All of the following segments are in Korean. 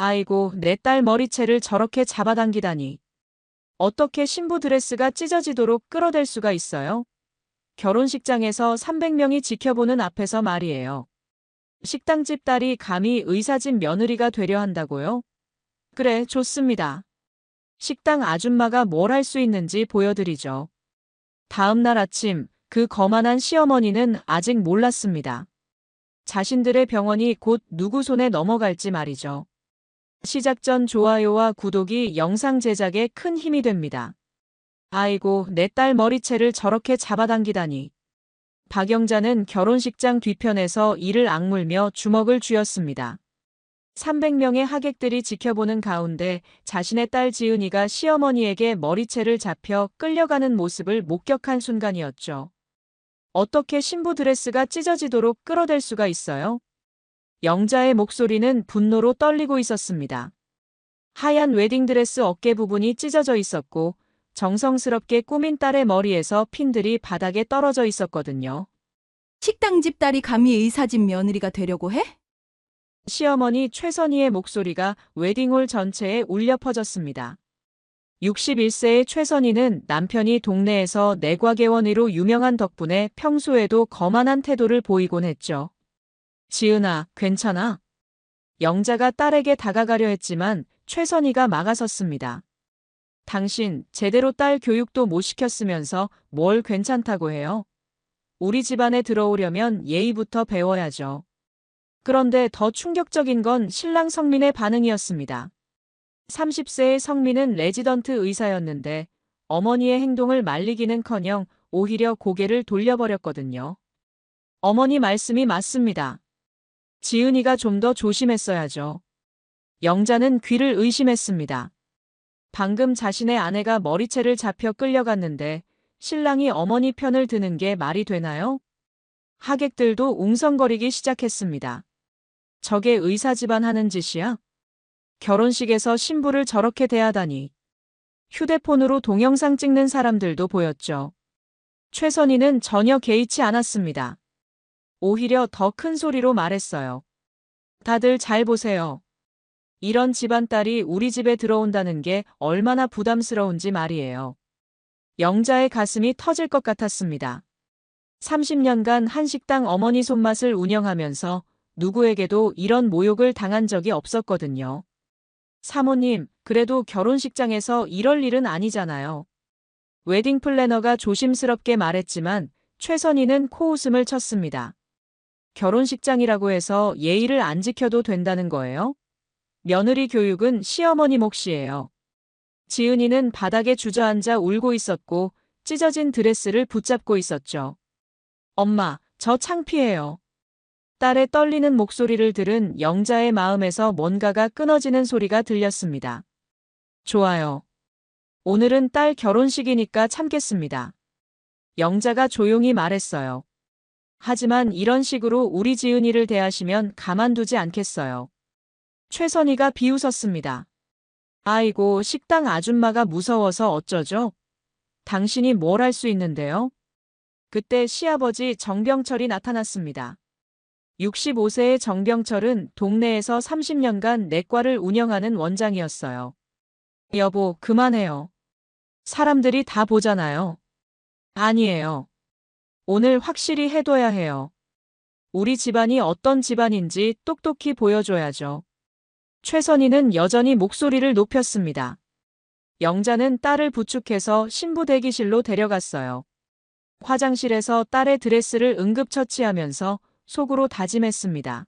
아이고, 내 딸 머리채를 저렇게 잡아당기다니. 어떻게 신부 드레스가 찢어지도록 끌어댈 수가 있어요? 결혼식장에서 300명이 지켜보는 앞에서 말이에요. 식당집 딸이 감히 의사집 며느리가 되려 한다고요? 그래, 좋습니다. 식당 아줌마가 뭘 할 수 있는지 보여드리죠. 다음 날 아침, 그 거만한 시어머니는 아직 몰랐습니다. 자신들의 병원이 곧 누구 손에 넘어갈지 말이죠. 시작 전 좋아요와 구독이 영상 제작에 큰 힘이 됩니다. 아이고, 내 딸 머리채를 저렇게 잡아당기다니. 박영자는 결혼식장 뒤편에서 이를 악물며 주먹을 쥐었습니다. 300명의 하객들이 지켜보는 가운데 자신의 딸 지은이가 시어머니에게 머리채를 잡혀 끌려가는 모습을 목격한 순간이었죠. 어떻게 신부 드레스가 찢어지도록 끌어댈 수가 있어요? 영자의 목소리는 분노로 떨리고 있었습니다. 하얀 웨딩드레스 어깨 부분이 찢어져 있었고 정성스럽게 꾸민 딸의 머리에서 핀들이 바닥에 떨어져 있었거든요. 식당집 딸이 감히 의사집 며느리가 되려고 해? 시어머니 최선희의 목소리가 웨딩홀 전체에 울려 퍼졌습니다. 61세의 최선희는 남편이 동네에서 내과계원으로 유명한 덕분에 평소에도 거만한 태도를 보이곤 했죠. 지은아, 괜찮아? 영자가 딸에게 다가가려 했지만 최선희가 막아섰습니다. 당신 제대로 딸 교육도 못 시켰으면서 뭘 괜찮다고 해요? 우리 집안에 들어오려면 예의부터 배워야죠. 그런데 더 충격적인 건 신랑 성민의 반응이었습니다. 30세의 성민은 레지던트 의사였는데 어머니의 행동을 말리기는커녕 오히려 고개를 돌려버렸거든요. 어머니 말씀이 맞습니다. 지은이가 좀 더 조심했어야죠. 영자는 귀를 의심했습니다. 방금 자신의 아내가 머리채를 잡혀 끌려갔는데 신랑이 어머니 편을 드는 게 말이 되나요? 하객들도 웅성거리기 시작했습니다. 저게 의사 집안 하는 짓이야? 결혼식에서 신부를 저렇게 대하다니. 휴대폰으로 동영상 찍는 사람들도 보였죠. 최선희는 전혀 개의치 않았습니다. 오히려 더 큰 소리로 말했어요. 다들 잘 보세요. 이런 집안 딸이 우리 집에 들어온다는 게 얼마나 부담스러운지 말이에요. 영자의 가슴이 터질 것 같았습니다. 30년간 한식당 어머니 손맛을 운영하면서 누구에게도 이런 모욕을 당한 적이 없었거든요. 사모님, 그래도 결혼식장에서 이럴 일은 아니잖아요. 웨딩 플래너가 조심스럽게 말했지만 최선희는 코웃음을 쳤습니다. 결혼식장이라고 해서 예의를 안 지켜도 된다는 거예요? 며느리 교육은 시어머니 몫이에요. 지은이는 바닥에 주저앉아 울고 있었고 찢어진 드레스를 붙잡고 있었죠. 엄마, 저 창피해요. 딸의 떨리는 목소리를 들은 영자의 마음에서 뭔가가 끊어지는 소리가 들렸습니다. 좋아요. 오늘은 딸 결혼식이니까 참겠습니다. 영자가 조용히 말했어요. 하지만 이런 식으로 우리 지은이를 대하시면 가만두지 않겠어요. 최선희가 비웃었습니다. 아이고, 식당 아줌마가 무서워서 어쩌죠? 당신이 뭘 할 수 있는데요? 그때 시아버지 정병철이 나타났습니다. 65세의 정병철은 동네에서 30년간 내과를 운영하는 원장이었어요. 여보, 그만해요. 사람들이 다 보잖아요. 아니에요. 오늘 확실히 해둬야 해요. 우리 집안이 어떤 집안인지 똑똑히 보여줘야죠. 최선희는 여전히 목소리를 높였습니다. 영자는 딸을 부축해서 신부 대기실로 데려갔어요. 화장실에서 딸의 드레스를 응급처치하면서 속으로 다짐했습니다.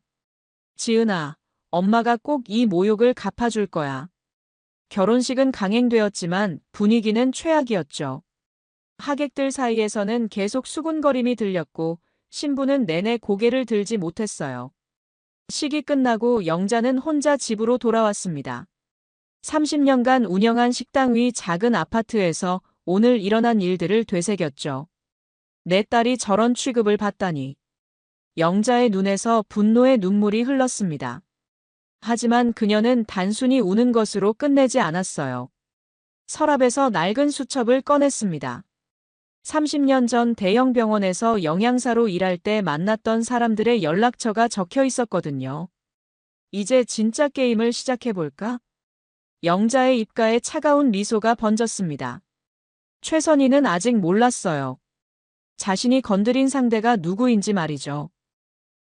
지은아, 엄마가 꼭 이 모욕을 갚아줄 거야. 결혼식은 강행되었지만 분위기는 최악이었죠. 하객들 사이에서는 계속 수군거림이 들렸고 신부는 내내 고개를 들지 못했어요. 식이 끝나고 영자는 혼자 집으로 돌아왔습니다. 30년간 운영한 식당 위 작은 아파트에서 오늘 일어난 일들을 되새겼죠. 내 딸이 저런 취급을 받다니. 영자의 눈에서 분노의 눈물이 흘렀습니다. 하지만 그녀는 단순히 우는 것으로 끝내지 않았어요. 서랍에서 낡은 수첩을 꺼냈습니다. 30년 전 대형 병원에서 영양사로 일할 때 만났던 사람들의 연락처가 적혀 있었거든요. 이제 진짜 게임을 시작해볼까? 영자의 입가에 차가운 미소가 번졌습니다. 최선희는 아직 몰랐어요. 자신이 건드린 상대가 누구인지 말이죠.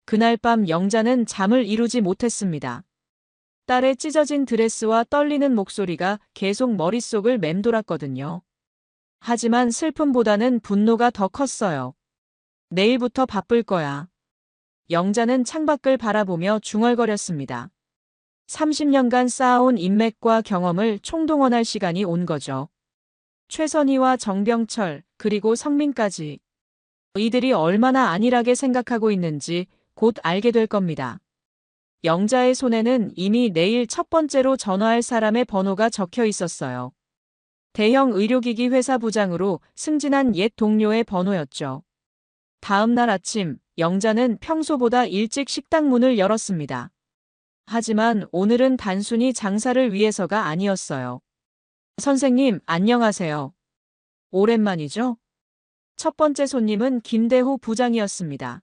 그날 밤 영자는 잠을 이루지 못했습니다. 딸의 찢어진 드레스와 떨리는 목소리가 계속 머릿속을 맴돌았거든요. 하지만 슬픔보다는 분노가 더 컸어요. 내일부터 바쁠 거야. 영자는 창밖을 바라보며 중얼거렸습니다. 30년간 쌓아온 인맥과 경험을 총동원할 시간이 온 거죠. 최선희와 정병철, 그리고 성민까지. 이들이 얼마나 안일하게 생각하고 있는지 곧 알게 될 겁니다. 영자의 손에는 이미 내일 첫 번째로 전화할 사람의 번호가 적혀 있었어요. 대형 의료기기 회사 부장으로 승진한 옛 동료의 번호였죠. 다음 날 아침, 영자는 평소보다 일찍 식당 문을 열었습니다. 하지만 오늘은 단순히 장사를 위해서가 아니었어요. 선생님, 안녕하세요. 오랜만이죠? 첫 번째 손님은 김대호 부장이었습니다.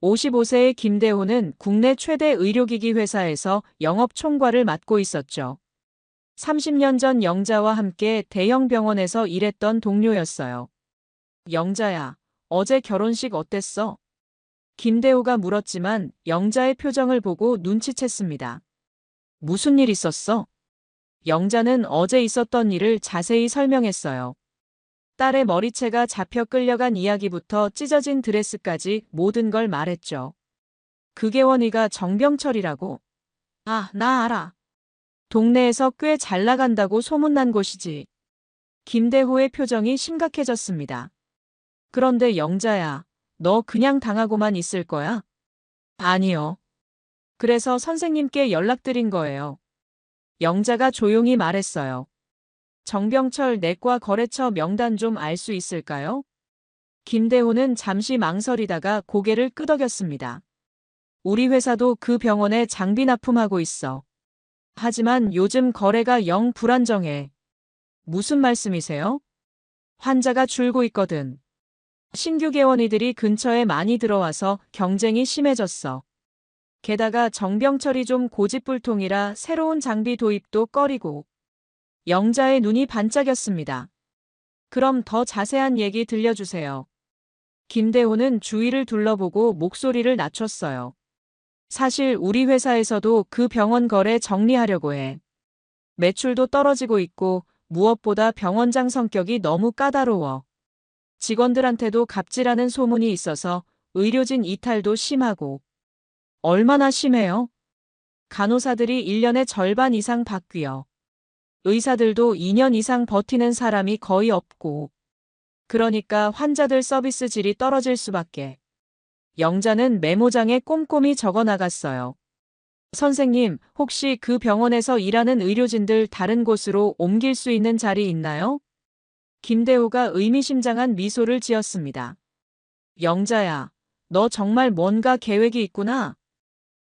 55세의 김대호는 국내 최대 의료기기 회사에서 영업 총괄을 맡고 있었죠. 30년 전 영자와 함께 대형 병원에서 일했던 동료였어요. 영자야, 어제 결혼식 어땠어? 김대호가 물었지만 영자의 표정을 보고 눈치챘습니다. 무슨 일 있었어? 영자는 어제 있었던 일을 자세히 설명했어요. 딸의 머리채가 잡혀 끌려간 이야기부터 찢어진 드레스까지 모든 걸 말했죠. 그게 원희가 정병철이라고? 아, 나 알아. 동네에서 꽤 잘 나간다고 소문난 곳이지. 김대호의 표정이 심각해졌습니다. 그런데 영자야, 너 그냥 당하고만 있을 거야? 아니요. 그래서 선생님께 연락드린 거예요. 영자가 조용히 말했어요. 정병철 내과 거래처 명단 좀 알 수 있을까요? 김대호는 잠시 망설이다가 고개를 끄덕였습니다. 우리 회사도 그 병원에 장비 납품하고 있어. 하지만 요즘 거래가 영 불안정해. 무슨 말씀이세요? 환자가 줄고 있거든. 신규 개원이들이 근처에 많이 들어와서 경쟁이 심해졌어. 게다가 정병철이 좀 고집불통이라 새로운 장비 도입도 꺼리고. 영자의 눈이 반짝였습니다. 그럼 더 자세한 얘기 들려주세요. 김대호는 주위를 둘러보고 목소리를 낮췄어요. 사실 우리 회사에서도 그 병원 거래 정리하려고 해. 매출도 떨어지고 있고 무엇보다 병원장 성격이 너무 까다로워. 직원들한테도 갑질하는 소문이 있어서 의료진 이탈도 심하고. 얼마나 심해요? 간호사들이 1년에 절반 이상 바뀌어. 의사들도 2년 이상 버티는 사람이 거의 없고. 그러니까 환자들 서비스 질이 떨어질 수밖에. 영자는 메모장에 꼼꼼히 적어 나갔어요. 선생님, 혹시 그 병원에서 일하는 의료진들 다른 곳으로 옮길 수 있는 자리 있나요? 김대호가 의미심장한 미소를 지었습니다. 영자야, 너 정말 뭔가 계획이 있구나.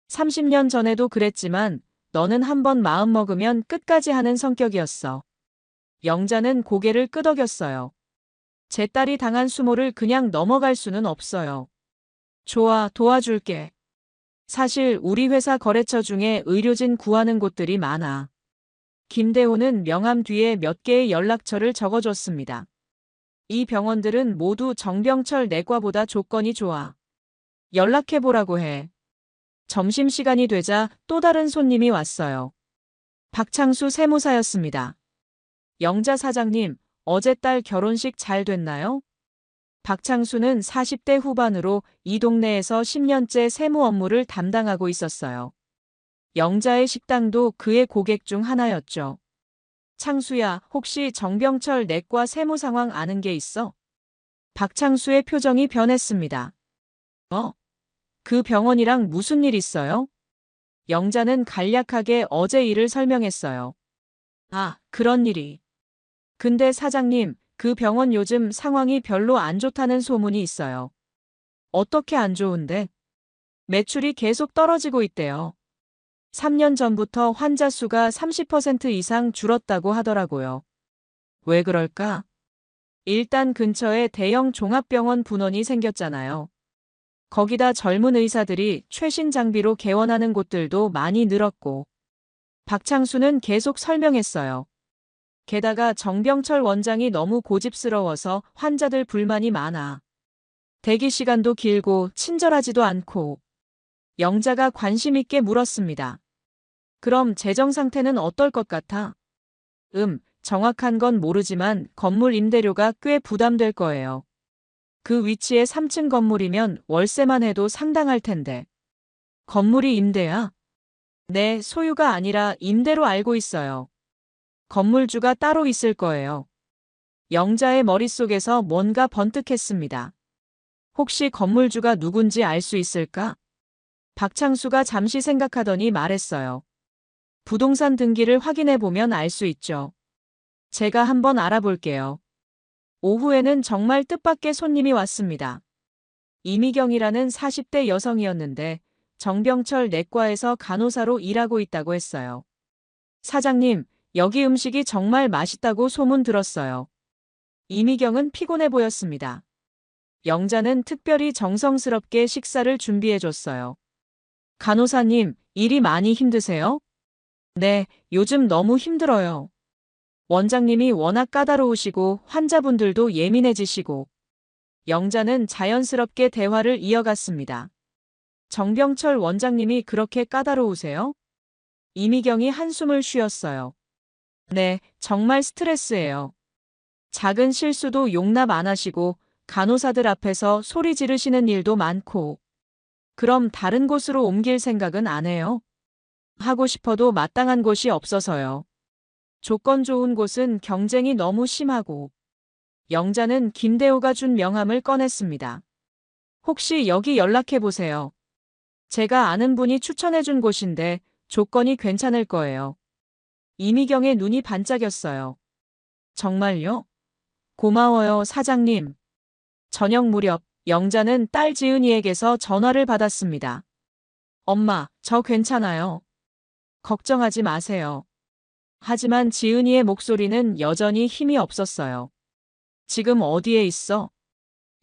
30년 전에도 그랬지만 너는 한번 마음먹으면 끝까지 하는 성격이었어. 영자는 고개를 끄덕였어요. 제 딸이 당한 수모를 그냥 넘어갈 수는 없어요. 좋아, 도와줄게. 사실 우리 회사 거래처 중에 의료진 구하는 곳들이 많아. 김대호는 명함 뒤에 몇 개의 연락처를 적어줬습니다. 이 병원들은 모두 정병철 내과보다 조건이 좋아. 연락해보라고 해. 점심시간이 되자 또 다른 손님이 왔어요. 박창수 세무사였습니다. 영자 사장님, 어제 딸 결혼식 잘 됐나요? 박창수는 40대 후반으로 이 동네에서 10년째 세무 업무를 담당하고 있었어요. 영자의 식당도 그의 고객 중 하나였죠. 창수야, 혹시 정병철 내과 세무 상황 아는 게 있어? 박창수의 표정이 변했습니다. 그 병원이랑 무슨 일 있어요? 영자는 간략하게 어제 일을 설명했어요. 아, 그런 일이. 근데 사장님, 그 병원 요즘 상황이 별로 안 좋다는 소문이 있어요. 어떻게 안 좋은데? 매출이 계속 떨어지고 있대요. 3년 전부터 환자 수가 30% 이상 줄었다고 하더라고요. 왜 그럴까? 일단 근처에 대형 종합병원 분원이 생겼잖아요. 거기다 젊은 의사들이 최신 장비로 개원하는 곳들도 많이 늘었고, 박창수는 계속 설명했어요. 게다가 정병철 원장이 너무 고집스러워서 환자들 불만이 많아. 대기 시간도 길고 친절하지도 않고. 영자가 관심 있게 물었습니다. 그럼 재정 상태는 어떨 것 같아? 정확한 건 모르지만 건물 임대료가 꽤 부담될 거예요. 그 위치에 3층 건물이면 월세만 해도 상당할 텐데. 건물이 임대야? 네, 소유가 아니라 임대로 알고 있어요. 건물주가 따로 있을 거예요. 영자의 머릿속에서 뭔가 번뜩했습니다. 혹시 건물주가 누군지 알 수 있을까? 박창수가 잠시 생각하더니 말했어요. 부동산 등기를 확인해 보면 알 수 있죠. 제가 한번 알아볼게요. 오후에는 정말 뜻밖의 손님이 왔습니다. 이미경이라는 40대 여성이었는데 정병철 내과에서 간호사로 일하고 있다고 했어요. 사장님, 여기 음식이 정말 맛있다고 소문 들었어요. 이미경은 피곤해 보였습니다. 영자는 특별히 정성스럽게 식사를 준비해줬어요. 간호사님, 일이 많이 힘드세요? 네, 요즘 너무 힘들어요. 원장님이 워낙 까다로우시고 환자분들도 예민해지시고. 영자는 자연스럽게 대화를 이어갔습니다. 정병철 원장님이 그렇게 까다로우세요? 이미경이 한숨을 쉬었어요. 네, 정말 스트레스예요. 작은 실수도 용납 안 하시고 간호사들 앞에서 소리 지르시는 일도 많고. 그럼 다른 곳으로 옮길 생각은 안 해요? 하고 싶어도 마땅한 곳이 없어서요. 조건 좋은 곳은 경쟁이 너무 심하고. 영자는 김대호가 준 명함을 꺼냈습니다. 혹시 여기 연락해 보세요. 제가 아는 분이 추천해 준 곳인데 조건이 괜찮을 거예요. 이미경의 눈이 반짝였어요. 정말요? 고마워요, 사장님. 저녁 무렵 영자는 딸 지은이에게서 전화를 받았습니다. 엄마, 저 괜찮아요. 걱정하지 마세요. 하지만 지은이의 목소리는 여전히 힘이 없었어요. 지금 어디에 있어?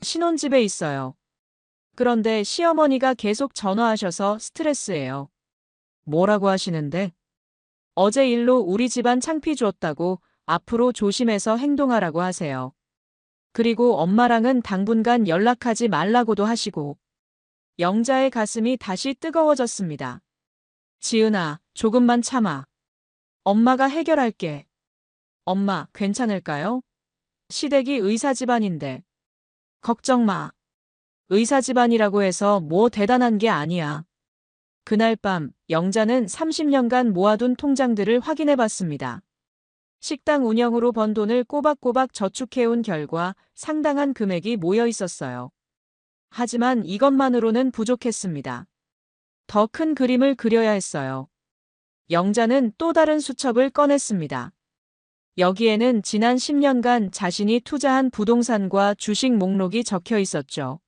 신혼집에 있어요. 그런데 시어머니가 계속 전화하셔서 스트레스예요. 뭐라고 하시는데? 어제 일로 우리 집안 창피 줬다고 앞으로 조심해서 행동하라고 하세요. 그리고 엄마랑은 당분간 연락하지 말라고도 하시고. 영자의 가슴이 다시 뜨거워졌습니다. 지은아, 조금만 참아. 엄마가 해결할게. 엄마, 괜찮을까요? 시댁이 의사 집안인데. 걱정 마. 의사 집안이라고 해서 뭐 대단한 게 아니야. 그날 밤 영자는 30년간 모아둔 통장들을 확인해 봤습니다. 식당 운영으로 번 돈을 꼬박꼬박 저축해온 결과 상당한 금액이 모여 있었어요. 하지만 이것만으로는 부족했습니다. 더 큰 그림을 그려야 했어요. 영자는 또 다른 수첩을 꺼냈습니다. 여기에는 지난 10년간 자신이 투자한 부동산과 주식 목록이 적혀 있었죠.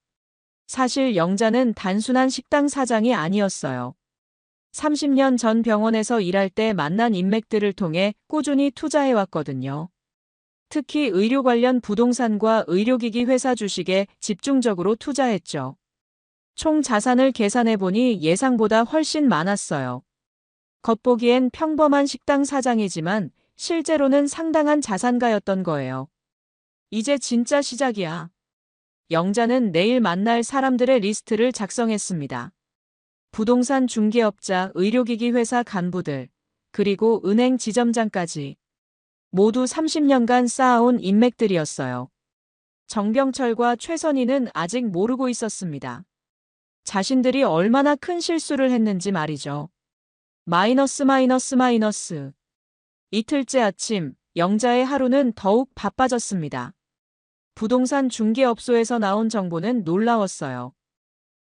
사실 영자는 단순한 식당 사장이 아니었어요. 30년 전 병원에서 일할 때 만난 인맥들을 통해 꾸준히 투자해왔거든요. 특히 의료 관련 부동산과 의료기기 회사 주식에 집중적으로 투자했죠. 총 자산을 계산해보니 예상보다 훨씬 많았어요. 겉보기엔 평범한 식당 사장이지만 실제로는 상당한 자산가였던 거예요. 이제 진짜 시작이야. 영자는 내일 만날 사람들의 리스트를 작성했습니다. 부동산 중개업자, 의료기기 회사 간부들, 그리고 은행 지점장까지. 모두 30년간 쌓아온 인맥들이었어요. 정병철과 최선희는 아직 모르고 있었습니다. 자신들이 얼마나 큰 실수를 했는지 말이죠. 마이너스 마이너스 마이너스. 이틀째 아침, 영자의 하루는 더욱 바빠졌습니다. 부동산 중개업소에서 나온 정보는 놀라웠어요.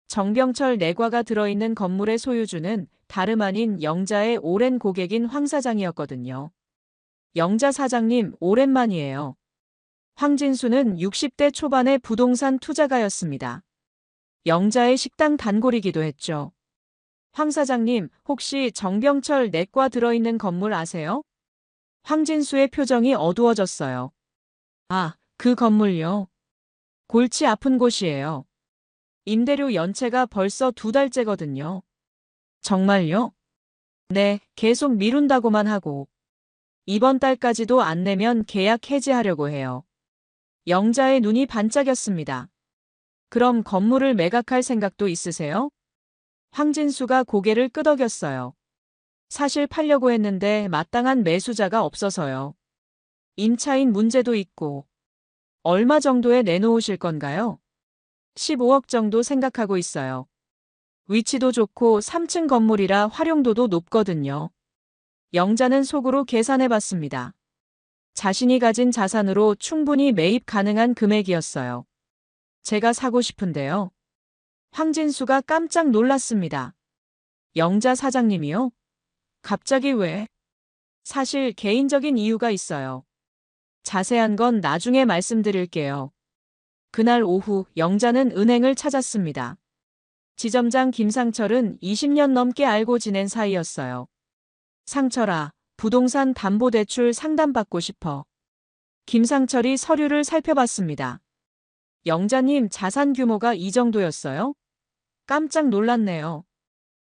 정병철 내과가 들어있는 건물의 소유주는 다름 아닌 영자의 오랜 고객인 황 사장이었거든요. 영자 사장님, 오랜만이에요. 황진수는 60대 초반의 부동산 투자가였습니다. 영자의 식당 단골이기도 했죠. 황 사장님, 혹시 정병철 내과 들어있는 건물 아세요? 황진수의 표정이 어두워졌어요. 아, 그 건물요. 골치 아픈 곳이에요. 임대료 연체가 벌써 2달째거든요. 정말요? 네, 계속 미룬다고만 하고 이번 달까지도 안 내면 계약 해지하려고 해요. 영자의 눈이 반짝였습니다. 그럼 건물을 매각할 생각도 있으세요? 황진수가 고개를 끄덕였어요. 사실 팔려고 했는데 마땅한 매수자가 없어서요. 임차인 문제도 있고. 얼마 정도에 내놓으실 건가요? 15억 정도 생각하고 있어요. 위치도 좋고 3층 건물이라 활용도도 높거든요. 영자는 속으로 계산해 봤습니다. 자신이 가진 자산으로 충분히 매입 가능한 금액이었어요. 제가 사고 싶은데요. 황진수가 깜짝 놀랐습니다. 영자 사장님이요? 갑자기 왜? 사실 개인적인 이유가 있어요. 자세한 건 나중에 말씀드릴게요. 그날 오후 영자는 은행을 찾았습니다. 지점장 김상철은 20년 넘게 알고 지낸 사이였어요. 상철아, 부동산 담보대출 상담받고 싶어. 김상철이 서류를 살펴봤습니다. 영자님 자산 규모가 이 정도였어요? 깜짝 놀랐네요.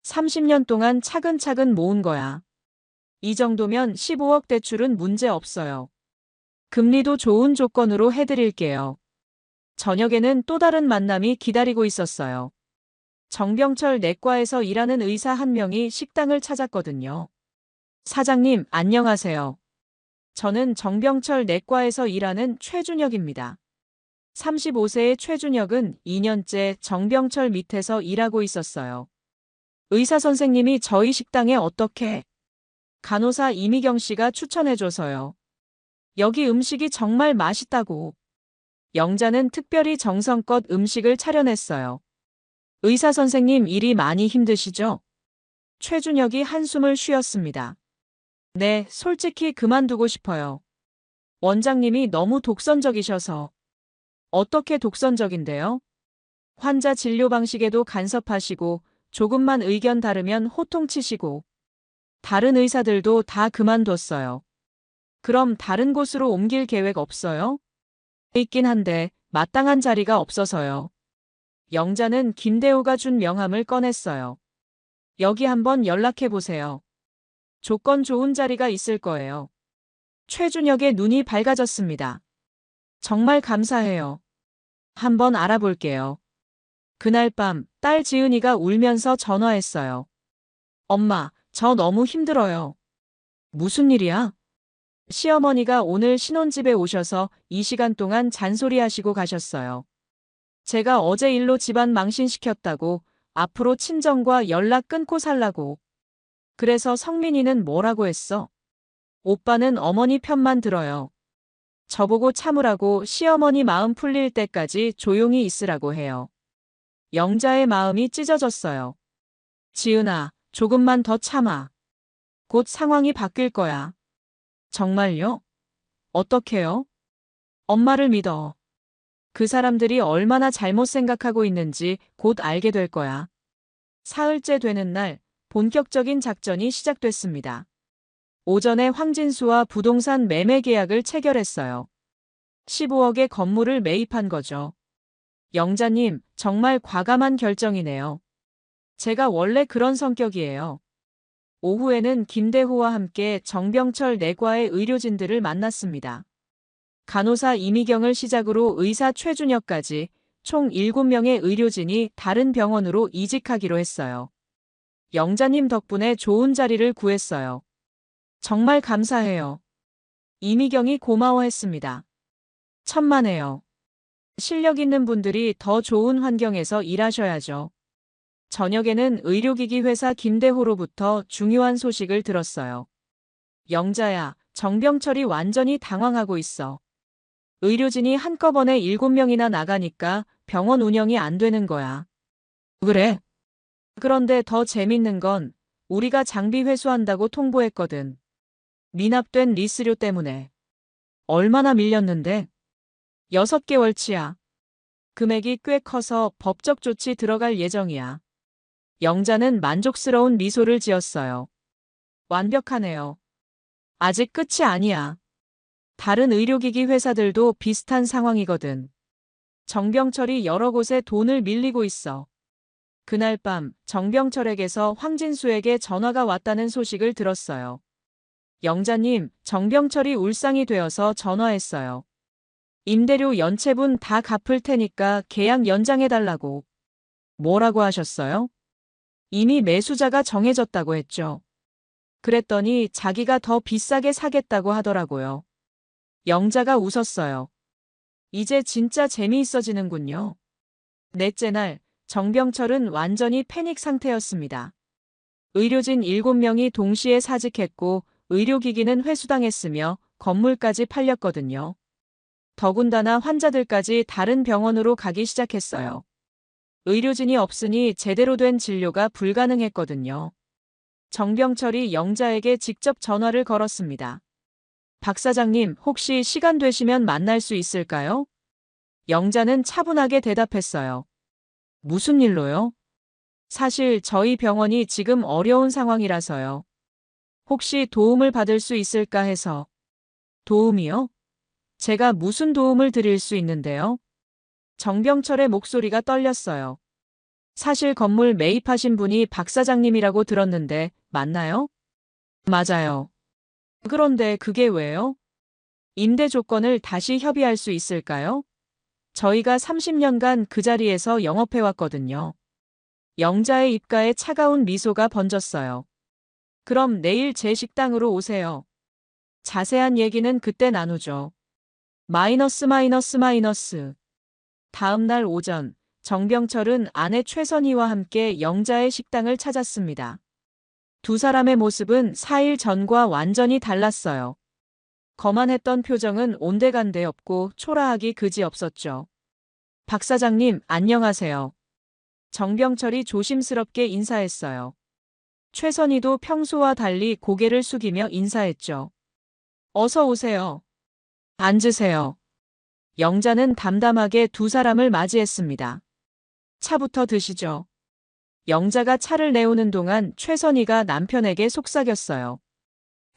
30년 동안 차근차근 모은 거야. 이 정도면 15억 대출은 문제 없어요. 금리도 좋은 조건으로 해드릴게요. 저녁에는 또 다른 만남이 기다리고 있었어요. 정병철 내과에서 일하는 의사 한 명이 식당을 찾았거든요. 사장님, 안녕하세요. 저는 정병철 내과에서 일하는 최준혁입니다. 35세의 최준혁은 2년째 정병철 밑에서 일하고 있었어요. 의사 선생님이 저희 식당에 어떻게? 간호사 이미경 씨가 추천해줘서요. 여기 음식이 정말 맛있다고. 영자는 특별히 정성껏 음식을 차려냈어요. 의사 선생님 일이 많이 힘드시죠? 최준혁이 한숨을 쉬었습니다. 네, 솔직히 그만두고 싶어요. 원장님이 너무 독선적이셔서. 어떻게 독선적인데요? 환자 진료 방식에도 간섭하시고 조금만 의견 다르면 호통치시고 다른 의사들도 다 그만뒀어요. 그럼 다른 곳으로 옮길 계획 없어요? 있긴 한데 마땅한 자리가 없어서요. 영자는 김대호가 준 명함을 꺼냈어요. 여기 한번 연락해 보세요. 조건 좋은 자리가 있을 거예요. 최준혁의 눈이 밝아졌습니다. 정말 감사해요. 한번 알아볼게요. 그날 밤 딸 지은이가 울면서 전화했어요. 엄마, 저 너무 힘들어요. 무슨 일이야? 시어머니가 오늘 신혼집에 오셔서 이 시간 동안 잔소리하시고 가셨어요. 제가 어제 일로 집안 망신시켰다고 앞으로 친정과 연락 끊고 살라고. 그래서 성민이는 뭐라고 했어? 오빠는 어머니 편만 들어요. 저보고 참으라고 시어머니 마음 풀릴 때까지 조용히 있으라고 해요. 영자의 마음이 찢어졌어요. 지은아, 조금만 더 참아. 곧 상황이 바뀔 거야. 정말요? 어떻게요? 엄마를 믿어. 그 사람들이 얼마나 잘못 생각하고 있는지 곧 알게 될 거야. 사흘째 되는 날, 본격적인 작전이 시작됐습니다. 오전에 황진수와 부동산 매매 계약을 체결했어요. 15억의 건물을 매입한 거죠. 영자님, 정말 과감한 결정이네요. 제가 원래 그런 성격이에요. 오후에는 김대호와 함께 정병철 내과의 의료진들을 만났습니다. 간호사 이미경을 시작으로 의사 최준혁까지 총 7명의 의료진이 다른 병원으로 이직하기로 했어요. 영자님 덕분에 좋은 자리를 구했어요. 정말 감사해요. 이미경이 고마워했습니다. 천만에요. 실력 있는 분들이 더 좋은 환경에서 일하셔야죠. 저녁에는 의료기기 회사 김대호로부터 중요한 소식을 들었어요. 영자야, 정병철이 완전히 당황하고 있어. 의료진이 한꺼번에 7명이나 나가니까 병원 운영이 안 되는 거야. 그래? 그런데 더 재밌는 건 우리가 장비 회수한다고 통보했거든. 미납된 리스료 때문에. 얼마나 밀렸는데? 6개월치야. 금액이 꽤 커서 법적 조치 들어갈 예정이야. 영자는 만족스러운 미소를 지었어요. 완벽하네요. 아직 끝이 아니야. 다른 의료기기 회사들도 비슷한 상황이거든. 정병철이 여러 곳에 돈을 밀리고 있어. 그날 밤 정병철에게서 황진수에게 전화가 왔다는 소식을 들었어요. 영자님, 정병철이 울상이 되어서 전화했어요. 임대료 연체분 다 갚을 테니까 계약 연장해달라고. 뭐라고 하셨어요? 이미 매수자가 정해졌다고 했죠. 그랬더니 자기가 더 비싸게 사겠다고 하더라고요. 영자가 웃었어요. 이제 진짜 재미있어지는군요. 넷째 날, 정병철은 완전히 패닉 상태였습니다. 의료진 7명이 동시에 사직했고 의료기기는 회수당했으며 건물까지 팔렸거든요. 더군다나 환자들까지 다른 병원으로 가기 시작했어요. 의료진이 없으니 제대로 된 진료가 불가능했거든요. 정병철이 영자에게 직접 전화를 걸었습니다. 박 사장님, 혹시 시간 되시면 만날 수 있을까요? 영자는 차분하게 대답했어요. 무슨 일로요? 사실 저희 병원이 지금 어려운 상황이라서요. 혹시 도움을 받을 수 있을까 해서. 도움이요? 제가 무슨 도움을 드릴 수 있는데요? 정병철의 목소리가 떨렸어요. 사실 건물 매입하신 분이 박 사장님이라고 들었는데 맞나요? 맞아요. 그런데 그게 왜요? 임대 조건을 다시 협의할 수 있을까요? 저희가 30년간 그 자리에서 영업해왔거든요. 영자의 입가에 차가운 미소가 번졌어요. 그럼 내일 제 식당으로 오세요. 자세한 얘기는 그때 나누죠. 마이너스. 다음 날 오전, 정병철은 아내 최선희와 함께 영자의 식당을 찾았습니다. 두 사람의 모습은 4일 전과 완전히 달랐어요. 거만했던 표정은 온데간데 없고 초라하기 그지없었죠. 박 사장님, 안녕하세요. 정병철이 조심스럽게 인사했어요. 최선희도 평소와 달리 고개를 숙이며 인사했죠. 어서 오세요. 앉으세요. 영자는 담담하게 두 사람을 맞이했습니다. 차부터 드시죠. 영자가 차를 내오는 동안 최선희가 남편에게 속삭였어요.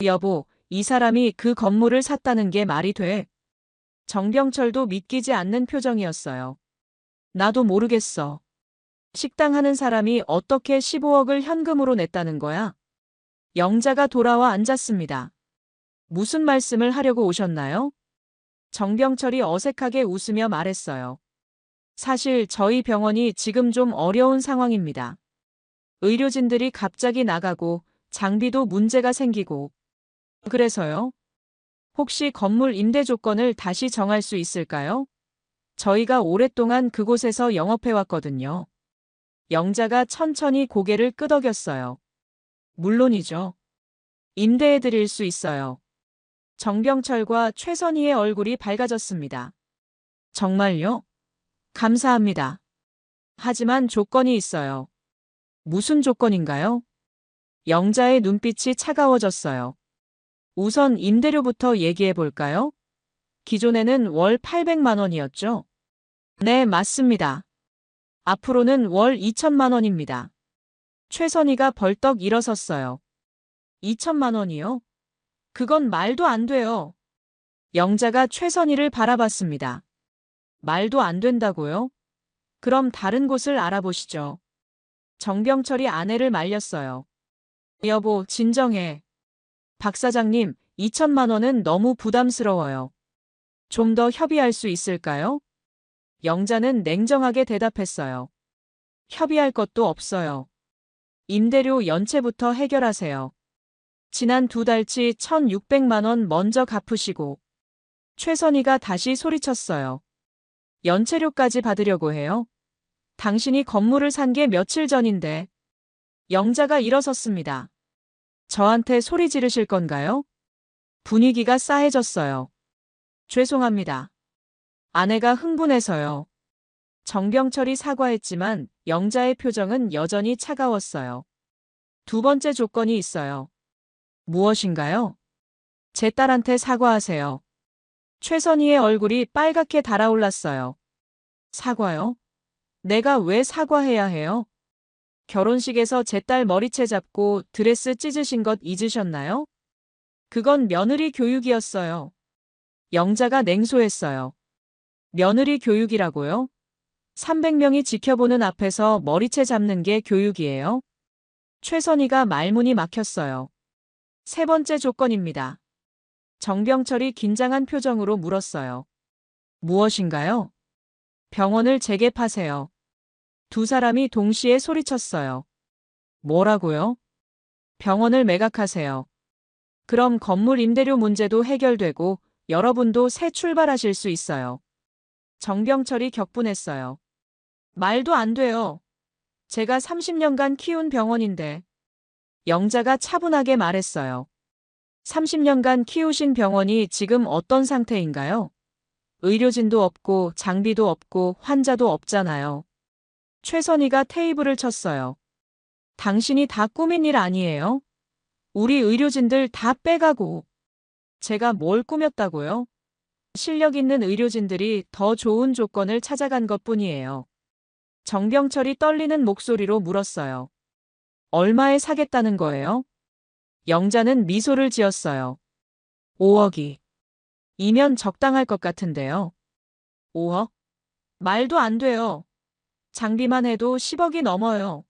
여보, 이 사람이 그 건물을 샀다는 게 말이 돼? 정병철도 믿기지 않는 표정이었어요. 나도 모르겠어. 식당 하는 사람이 어떻게 15억을 현금으로 냈다는 거야? 영자가 돌아와 앉았습니다. 무슨 말씀을 하려고 오셨나요? 정병철이 어색하게 웃으며 말했어요. 사실 저희 병원이 지금 좀 어려운 상황입니다. 의료진들이 갑자기 나가고 장비도 문제가 생기고. 그래서요? 혹시 건물 임대 조건을 다시 정할 수 있을까요? 저희가 오랫동안 그곳에서 영업해왔거든요. 영자가 천천히 고개를 끄덕였어요. 물론이죠. 임대해드릴 수 있어요. 정병철과 최선희의 얼굴이 밝아졌습니다. 정말요? 감사합니다. 하지만 조건이 있어요. 무슨 조건인가요? 영자의 눈빛이 차가워졌어요. 우선 임대료부터 얘기해 볼까요? 기존에는 월 800만 원이었죠? 네, 맞습니다. 앞으로는 월 2천만 원입니다. 최선희가 벌떡 일어섰어요. 2천만 원이요? 그건 말도 안 돼요. 영자가 최선희를 바라봤습니다. 말도 안 된다고요? 그럼 다른 곳을 알아보시죠. 정병철이 아내를 말렸어요. 여보, 진정해. 박 사장님, 2천만 원은 너무 부담스러워요. 좀 더 협의할 수 있을까요? 영자는 냉정하게 대답했어요. 협의할 것도 없어요. 임대료 연체부터 해결하세요. 지난 2달치 1,600만 원 먼저 갚으시고. 최선희가 다시 소리쳤어요. 연체료까지 받으려고 해요? 당신이 건물을 산 게 며칠 전인데. 영자가 일어섰습니다. 저한테 소리 지르실 건가요? 분위기가 싸해졌어요. 죄송합니다. 아내가 흥분해서요. 정병철이 사과했지만 영자의 표정은 여전히 차가웠어요. 두 번째 조건이 있어요. 무엇인가요? 제 딸한테 사과하세요. 최선희의 얼굴이 빨갛게 달아올랐어요. 사과요? 내가 왜 사과해야 해요? 결혼식에서 제 딸 머리채 잡고 드레스 찢으신 것 잊으셨나요? 그건 며느리 교육이었어요. 영자가 냉소했어요. 며느리 교육이라고요? 300명이 지켜보는 앞에서 머리채 잡는 게 교육이에요? 최선희가 말문이 막혔어요. 세 번째 조건입니다. 정병철이 긴장한 표정으로 물었어요. 무엇인가요? 병원을 재개파세요. 두 사람이 동시에 소리쳤어요. 뭐라고요? 병원을 매각하세요. 그럼 건물 임대료 문제도 해결되고 여러분도 새 출발하실 수 있어요. 정병철이 격분했어요. 말도 안 돼요. 제가 30년간 키운 병원인데. 영자가 차분하게 말했어요. 30년간 키우신 병원이 지금 어떤 상태인가요? 의료진도 없고 장비도 없고 환자도 없잖아요. 최선희가 테이블을 쳤어요. 당신이 다 꾸민 일 아니에요? 우리 의료진들 다 빼가고. 제가 뭘 꾸몄다고요? 실력 있는 의료진들이 더 좋은 조건을 찾아간 것뿐이에요. 정병철이 떨리는 목소리로 물었어요. 얼마에 사겠다는 거예요? 영자는 미소를 지었어요. 5억이. 이면 적당할 것 같은데요. 5억? 말도 안 돼요. 장비만 해도 10억이 넘어요.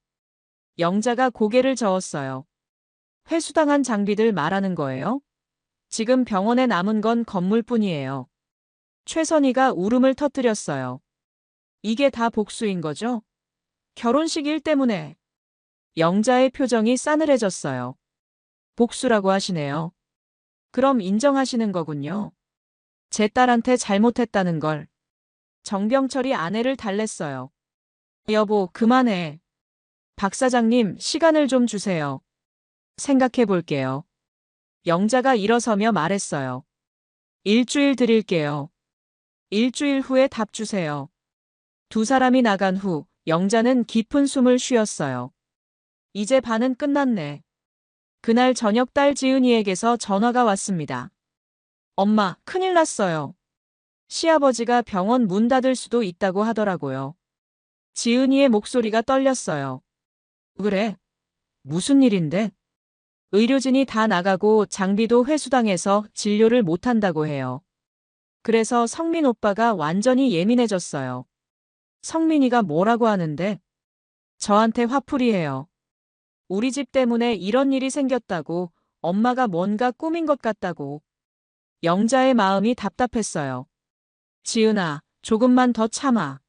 영자가 고개를 저었어요. 회수당한 장비들 말하는 거예요? 지금 병원에 남은 건 건물뿐이에요. 최선희가 울음을 터뜨렸어요. 이게 다 복수인 거죠? 결혼식 일 때문에. 영자의 표정이 싸늘해졌어요. 복수라고 하시네요. 그럼 인정하시는 거군요. 제 딸한테 잘못했다는 걸. 정병철이 아내를 달랬어요. 여보, 그만해. 박 사장님, 시간을 좀 주세요. 생각해 볼게요. 영자가 일어서며 말했어요. 일주일 드릴게요. 일주일 후에 답 주세요. 두 사람이 나간 후 영자는 깊은 숨을 쉬었어요. 이제 반은 끝났네. 그날 저녁 딸 지은이에게서 전화가 왔습니다. 엄마, 큰일 났어요. 시아버지가 병원 문 닫을 수도 있다고 하더라고요. 지은이의 목소리가 떨렸어요. 그래? 무슨 일인데? 의료진이 다 나가고 장비도 회수당해서 진료를 못한다고 해요. 그래서 성민 오빠가 완전히 예민해졌어요. 성민이가 뭐라고 하는데? 저한테 화풀이해요. 우리 집 때문에 이런 일이 생겼다고, 엄마가 뭔가 꾸민 것 같다고. 영자의 마음이 답답했어요. 지은아, 조금만 더 참아.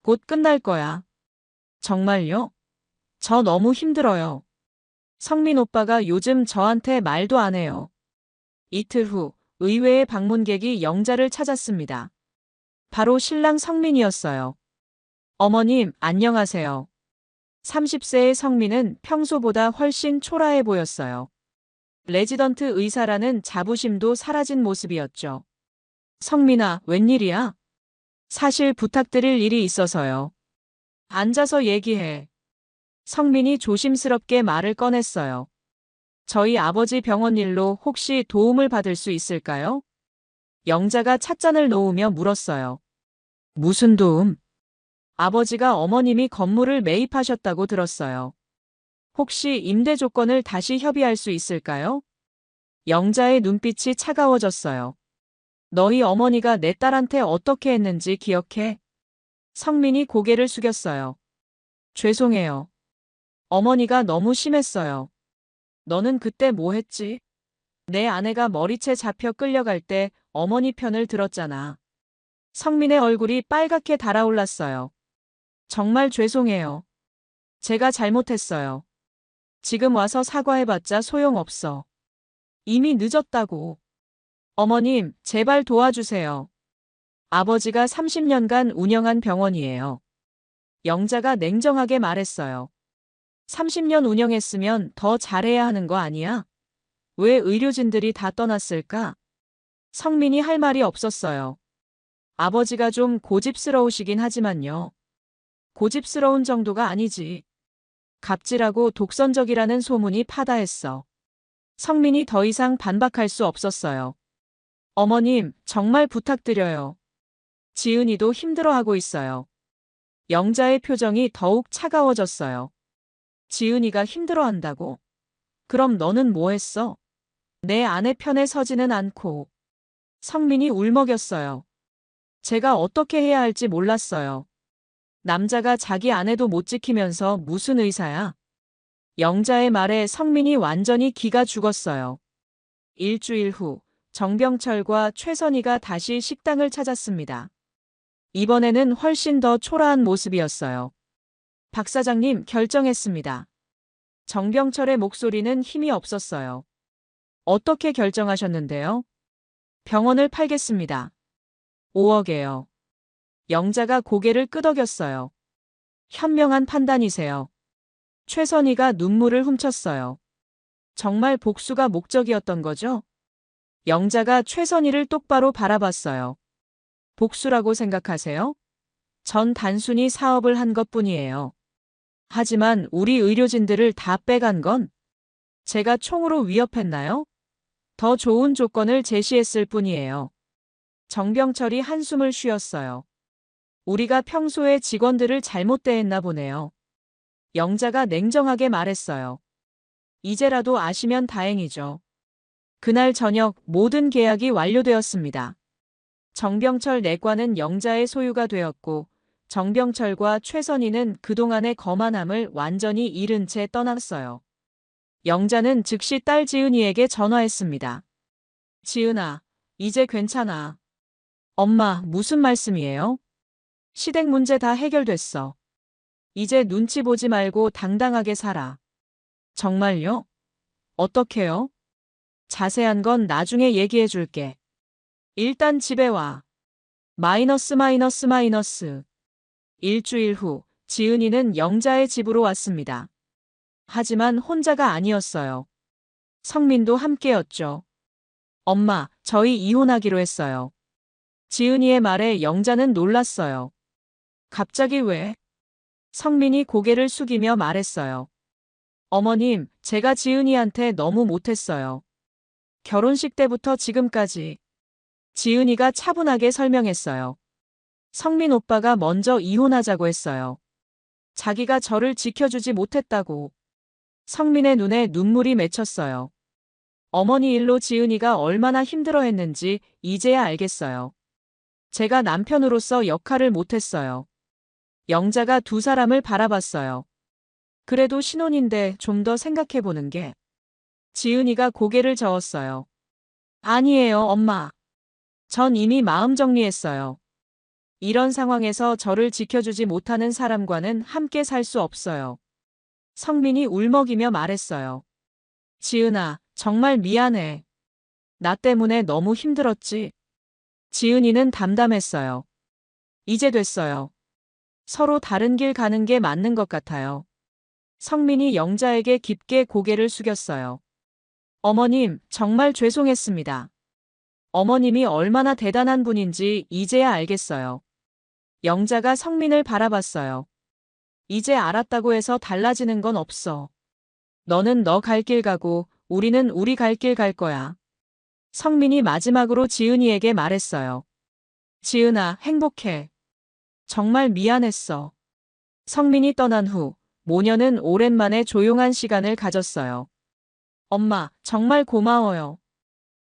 곧 끝날 거야. 정말요? 저 너무 힘들어요. 성민 오빠가 요즘 저한테 말도 안 해요. 이틀 후 의외의 방문객이 영자를 찾았습니다. 바로 신랑 성민이었어요. 어머님, 안녕하세요. 30세의 성민은 평소보다 훨씬 초라해 보였어요. 레지던트 의사라는 자부심도 사라진 모습이었죠. 성민아, 웬일이야? 사실 부탁드릴 일이 있어서요. 앉아서 얘기해. 성민이 조심스럽게 말을 꺼냈어요. 저희 아버지 병원 일로 혹시 도움을 받을 수 있을까요? 영자가 찻잔을 놓으며 물었어요. 무슨 도움? 아버지가 어머님이 건물을 매입하셨다고 들었어요. 혹시 임대 조건을 다시 협의할 수 있을까요? 영자의 눈빛이 차가워졌어요. 너희 어머니가 내 딸한테 어떻게 했는지 기억해? 성민이 고개를 숙였어요. 죄송해요. 어머니가 너무 심했어요. 너는 그때 뭐 했지? 내 아내가 머리채 잡혀 끌려갈 때 어머니 편을 들었잖아. 성민의 얼굴이 빨갛게 달아올랐어요. 정말 죄송해요. 제가 잘못했어요. 지금 와서 사과해봤자 소용없어. 이미 늦었다고. 어머님, 제발 도와주세요. 아버지가 30년간 운영한 병원이에요. 영자가 냉정하게 말했어요. 30년 운영했으면 더 잘해야 하는 거 아니야? 왜 의료진들이 다 떠났을까? 성민이 할 말이 없었어요. 아버지가 좀 고집스러우시긴 하지만요. 고집스러운 정도가 아니지. 갑질하고 독선적이라는 소문이 파다했어. 성민이 더 이상 반박할 수 없었어요. 어머님, 정말 부탁드려요. 지은이도 힘들어하고 있어요. 영자의 표정이 더욱 차가워졌어요. 지은이가 힘들어한다고? 그럼 너는 뭐 했어? 내 아내 편에 서지는 않고. 성민이 울먹였어요. 제가 어떻게 해야 할지 몰랐어요. 남자가 자기 아내도 못 지키면서 무슨 의사야? 영자의 말에 성민이 완전히 기가 죽었어요. 일주일 후 정병철과 최선희가 다시 식당을 찾았습니다. 이번에는 훨씬 더 초라한 모습이었어요. 박 사장님, 결정했습니다. 정병철의 목소리는 힘이 없었어요. 어떻게 결정하셨는데요? 병원을 팔겠습니다. 5억에요. 영자가 고개를 끄덕였어요. 현명한 판단이세요. 최선희가 눈물을 훔쳤어요. 정말 복수가 목적이었던 거죠? 영자가 최선희를 똑바로 바라봤어요. 복수라고 생각하세요? 전 단순히 사업을 한 것뿐이에요. 하지만 우리 의료진들을 다 빼간 건 제가 총으로 위협했나요? 더 좋은 조건을 제시했을 뿐이에요. 정병철이 한숨을 쉬었어요. 우리가 평소에 직원들을 잘못 대했나 보네요. 영자가 냉정하게 말했어요. 이제라도 아시면 다행이죠. 그날 저녁 모든 계약이 완료되었습니다. 정병철 내과는 영자의 소유가 되었고 정병철과 최선희는 그동안의 거만함을 완전히 잃은 채 떠났어요. 영자는 즉시 딸 지은이에게 전화했습니다. 지은아, 이제 괜찮아. 엄마, 무슨 말씀이에요? 시댁 문제 다 해결됐어. 이제 눈치 보지 말고 당당하게 살아. 정말요? 어떻게요? 자세한 건 나중에 얘기해 줄게. 일단 집에 와. 마이너스 마이너스 마이너스. 일주일 후 지은이는 영자의 집으로 왔습니다. 하지만 혼자가 아니었어요. 성민도 함께였죠. 엄마, 저희 이혼하기로 했어요. 지은이의 말에 영자는 놀랐어요. 갑자기 왜? 성민이 고개를 숙이며 말했어요. 어머님, 제가 지은이한테 너무 못했어요. 결혼식 때부터 지금까지. 지은이가 차분하게 설명했어요. 성민 오빠가 먼저 이혼하자고 했어요. 자기가 저를 지켜주지 못했다고. 성민의 눈에 눈물이 맺혔어요. 어머니 일로 지은이가 얼마나 힘들어했는지 이제야 알겠어요. 제가 남편으로서 역할을 못했어요. 영자가 두 사람을 바라봤어요. 그래도 신혼인데 좀 더 생각해보는 게. 지은이가 고개를 저었어요. 아니에요, 엄마. 전 이미 마음 정리했어요. 이런 상황에서 저를 지켜주지 못하는 사람과는 함께 살 수 없어요. 성민이 울먹이며 말했어요. 지은아, 정말 미안해. 나 때문에 너무 힘들었지. 지은이는 담담했어요. 이제 됐어요. 서로 다른 길 가는 게 맞는 것 같아요. 성민이 영자에게 깊게 고개를 숙였어요. 어머님, 정말 죄송했습니다. 어머님이 얼마나 대단한 분인지 이제야 알겠어요. 영자가 성민을 바라봤어요. 이제 알았다고 해서 달라지는 건 없어. 너는 너 갈 길 가고 우리는 우리 갈 길 갈 거야. 성민이 마지막으로 지은이에게 말했어요. 지은아, 행복해. 정말 미안했어. 성민이 떠난 후 모녀는 오랜만에 조용한 시간을 가졌어요. 엄마, 정말 고마워요.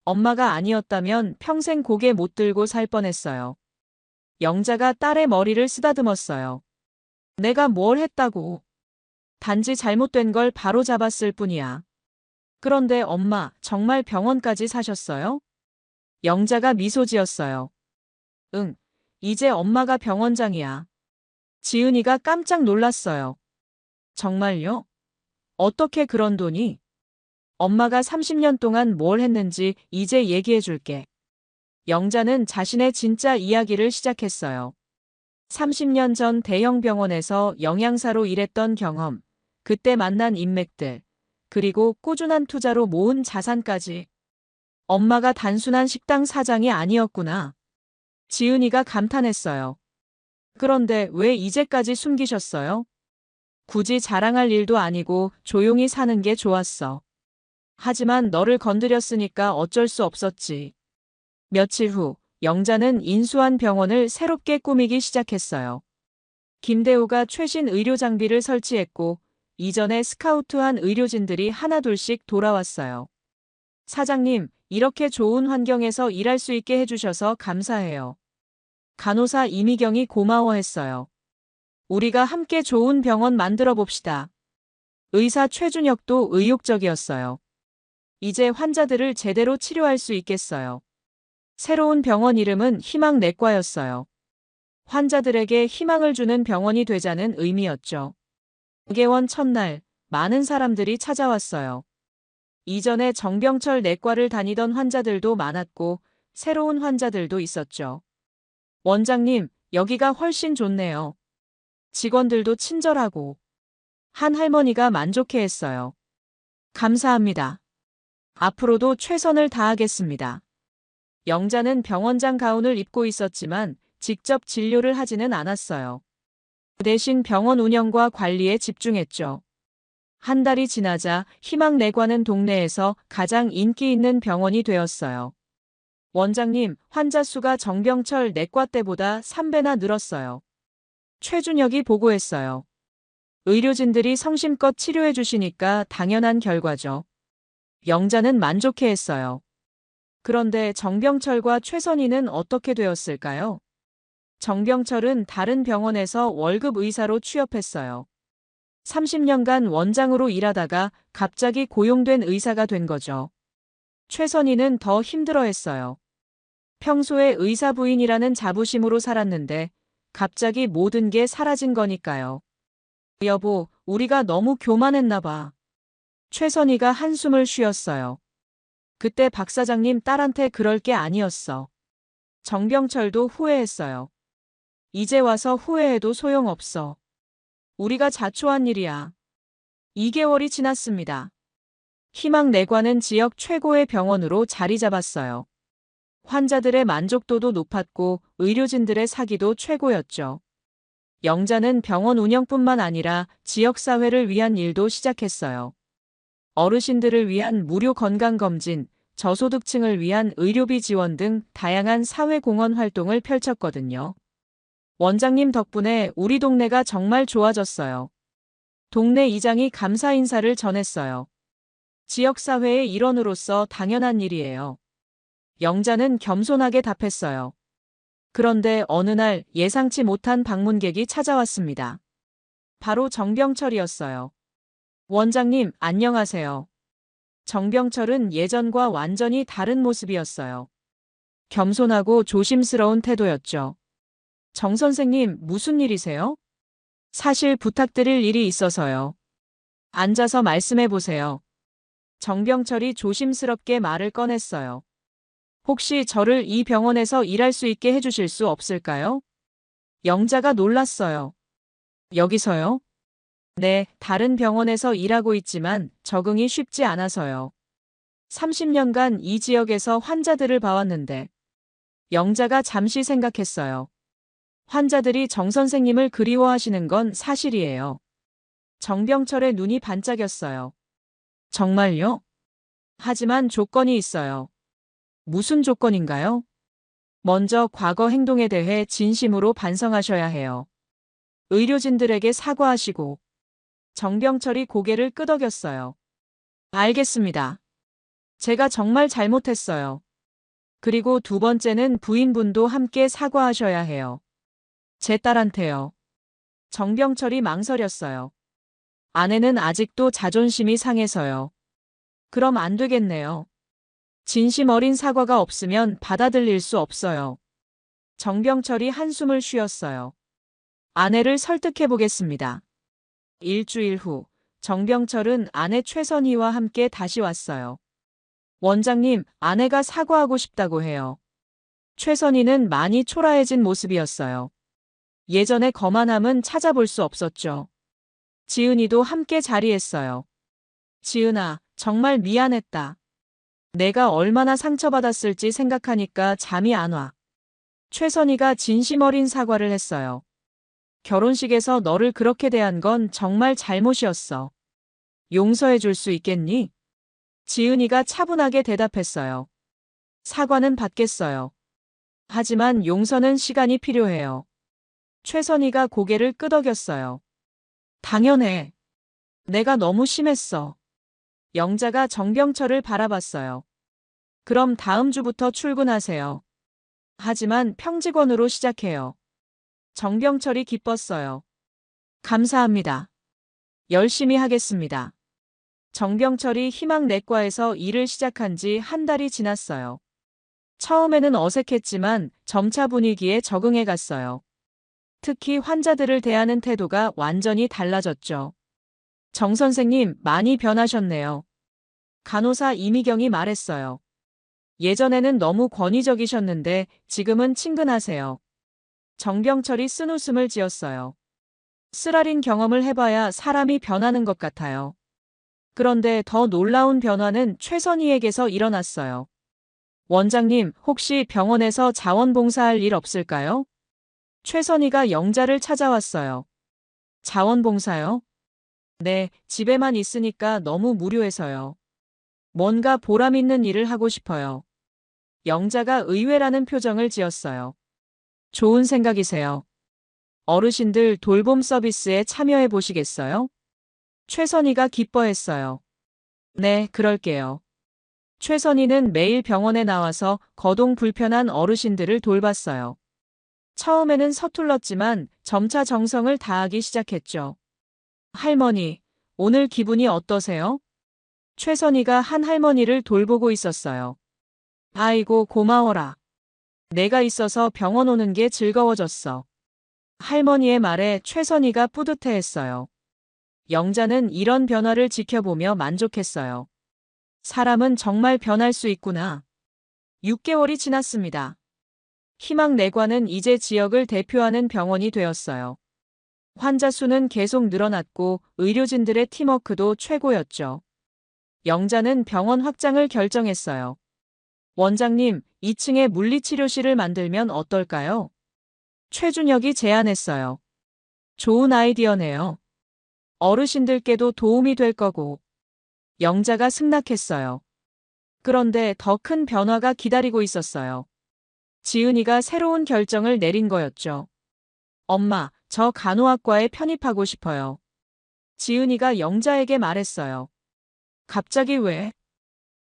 엄마가 아니었다면 평생 고개 못 들고 살 뻔했어요. 영자가 딸의 머리를 쓰다듬었어요. 내가 뭘 했다고. 단지 잘못된 걸 바로 잡았을 뿐이야. 그런데 엄마, 정말 병원까지 사셨어요? 영자가 미소 지었어요. 응, 이제 엄마가 병원장이야. 지은이가 깜짝 놀랐어요. 정말요? 어떻게 그런 돈이? 엄마가 30년 동안 뭘 했는지 이제 얘기해 줄게. 영자는 자신의 진짜 이야기를 시작했어요. 30년 전 대형 병원에서 영양사로 일했던 경험, 그때 만난 인맥들, 그리고 꾸준한 투자로 모은 자산까지. 엄마가 단순한 식당 사장이 아니었구나. 지은이가 감탄했어요. 그런데 왜 이제까지 숨기셨어요? 굳이 자랑할 일도 아니고 조용히 사는 게 좋았어. 하지만 너를 건드렸으니까 어쩔 수 없었지. 며칠 후 영자는 인수한 병원을 새롭게 꾸미기 시작했어요. 김대우가 최신 의료 장비를 설치했고 이전에 스카우트한 의료진들이 하나둘씩 돌아왔어요. 사장님, 이렇게 좋은 환경에서 일할 수 있게 해주셔서 감사해요. 간호사 이미경이 고마워했어요. 우리가 함께 좋은 병원 만들어 봅시다. 의사 최준혁도 의욕적이었어요. 이제 환자들을 제대로 치료할 수 있겠어요. 새로운 병원 이름은 희망내과였어요. 환자들에게 희망을 주는 병원이 되자는 의미였죠. 개원 첫날, 많은 사람들이 찾아왔어요. 이전에 정병철 내과를 다니던 환자들도 많았고, 새로운 환자들도 있었죠. 원장님, 여기가 훨씬 좋네요. 직원들도 친절하고, 한 할머니가 만족해했어요. 감사합니다. 앞으로도 최선을 다하겠습니다. 영자는 병원장 가운을 입고 있었지만 직접 진료를 하지는 않았어요. 대신 병원 운영과 관리에 집중했죠. 한 달이 지나자 희망내과는 동네에서 가장 인기 있는 병원이 되었어요. 원장님, 환자 수가 정병철 내과 때보다 3배나 늘었어요. 최준혁이 보고했어요. 의료진들이 성심껏 치료해 주시니까 당연한 결과죠. 영자는 만족해했어요. 그런데 정병철과 최선희는 어떻게 되었을까요? 정병철은 다른 병원에서 월급 의사로 취업했어요. 30년간 원장으로 일하다가 갑자기 고용된 의사가 된 거죠. 최선희는 더 힘들어했어요. 평소에 의사 부인이라는 자부심으로 살았는데 갑자기 모든 게 사라진 거니까요. 여보, 우리가 너무 교만했나 봐. 최선희가 한숨을 쉬었어요. 그때 박 사장님 딸한테 그럴 게 아니었어. 정병철도 후회했어요. 이제 와서 후회해도 소용없어. 우리가 자초한 일이야. 2개월이 지났습니다. 희망내과는 지역 최고의 병원으로 자리 잡았어요. 환자들의 만족도도 높았고 의료진들의 사기도 최고였죠. 영자는 병원 운영뿐만 아니라 지역사회를 위한 일도 시작했어요. 어르신들을 위한 무료 건강검진, 저소득층을 위한 의료비 지원 등 다양한 사회공헌 활동을 펼쳤거든요. 원장님 덕분에 우리 동네가 정말 좋아졌어요. 동네 이장이 감사 인사를 전했어요. 지역사회의 일원으로서 당연한 일이에요. 영자는 겸손하게 답했어요. 그런데 어느 날 예상치 못한 방문객이 찾아왔습니다. 바로 정병철이었어요. 원장님, 안녕하세요. 정병철은 예전과 완전히 다른 모습이었어요. 겸손하고 조심스러운 태도였죠. 정 선생님, 무슨 일이세요? 사실 부탁드릴 일이 있어서요. 앉아서 말씀해 보세요. 정병철이 조심스럽게 말을 꺼냈어요. 혹시 저를 이 병원에서 일할 수 있게 해주실 수 없을까요? 영자가 놀랐어요. 여기서요? 네, 다른 병원에서 일하고 있지만 적응이 쉽지 않아서요. 30년간 이 지역에서 환자들을 봐왔는데 영자가 잠시 생각했어요. 환자들이 정 선생님을 그리워하시는 건 사실이에요. 정병철의 눈이 반짝였어요. 정말요? 하지만 조건이 있어요. 무슨 조건인가요? 먼저 과거 행동에 대해 진심으로 반성하셔야 해요. 의료진들에게 사과하시고. 정병철이 고개를 끄덕였어요. 알겠습니다. 제가 정말 잘못했어요. 그리고 두 번째는 부인분도 함께 사과하셔야 해요. 제 딸한테요. 정병철이 망설였어요. 아내는 아직도 자존심이 상해서요. 그럼 안 되겠네요. 진심 어린 사과가 없으면 받아들일 수 없어요. 정병철이 한숨을 쉬었어요. 아내를 설득해 보겠습니다. 일주일 후, 정병철은 아내 최선희와 함께 다시 왔어요. 원장님, 아내가 사과하고 싶다고 해요. 최선희는 많이 초라해진 모습이었어요. 예전의 거만함은 찾아볼 수 없었죠. 지은이도 함께 자리했어요. 지은아, 정말 미안했다. 내가 얼마나 상처받았을지 생각하니까 잠이 안 와. 최선희가 진심 어린 사과를 했어요. 결혼식에서 너를 그렇게 대한 건 정말 잘못이었어. 용서해 줄 수 있겠니? 지은이가 차분하게 대답했어요. 사과는 받겠어요. 하지만 용서는 시간이 필요해요. 최선희가 고개를 끄덕였어요. 당연해. 내가 너무 심했어. 영자가 정병철을 바라봤어요. 그럼 다음 주부터 출근하세요. 하지만 평직원으로 시작해요. 정병철이 기뻤어요. 감사합니다. 열심히 하겠습니다. 정병철이 희망내과에서 일을 시작한 지 한 달이 지났어요. 처음에는 어색했지만 점차 분위기에 적응해 갔어요. 특히 환자들을 대하는 태도가 완전히 달라졌죠. 정 선생님, 많이 변하셨네요. 간호사 이미경이 말했어요. 예전에는 너무 권위적이셨는데 지금은 친근하세요. 정병철이 쓴웃음을 지었어요. 쓰라린 경험을 해봐야 사람이 변하는 것 같아요. 그런데 더 놀라운 변화는 최선희에게서 일어났어요. 원장님, 혹시 병원에서 자원봉사할 일 없을까요? 최선희가 영자를 찾아왔어요. 자원봉사요? 네, 집에만 있으니까 너무 무료해서요. 뭔가 보람 있는 일을 하고 싶어요. 영자가 의외라는 표정을 지었어요. 좋은 생각이세요. 어르신들 돌봄 서비스에 참여해 보시겠어요? 최선희가 기뻐했어요. 네, 그럴게요. 최선희는 매일 병원에 나와서 거동 불편한 어르신들을 돌봤어요. 처음에는 서툴렀지만 점차 정성을 다하기 시작했죠. 할머니, 오늘 기분이 어떠세요? 최선희가 한 할머니를 돌보고 있었어요. 아이고, 고마워라. 내가 있어서 병원 오는 게 즐거워졌어. 할머니의 말에 최선희가 뿌듯해했어요. 영자는 이런 변화를 지켜보며 만족했어요. 사람은 정말 변할 수 있구나. 6개월이 지났습니다. 희망내과는 이제 지역을 대표하는 병원이 되었어요. 환자 수는 계속 늘어났고 의료진들의 팀워크도 최고였죠. 영자는 병원 확장을 결정했어요. 원장님, 2층에 물리치료실을 만들면 어떨까요? 최준혁이 제안했어요. 좋은 아이디어네요. 어르신들께도 도움이 될 거고. 영자가 승낙했어요. 그런데 더 큰 변화가 기다리고 있었어요. 지은이가 새로운 결정을 내린 거였죠. 엄마, 저 간호학과에 편입하고 싶어요. 지은이가 영자에게 말했어요. 갑자기 왜?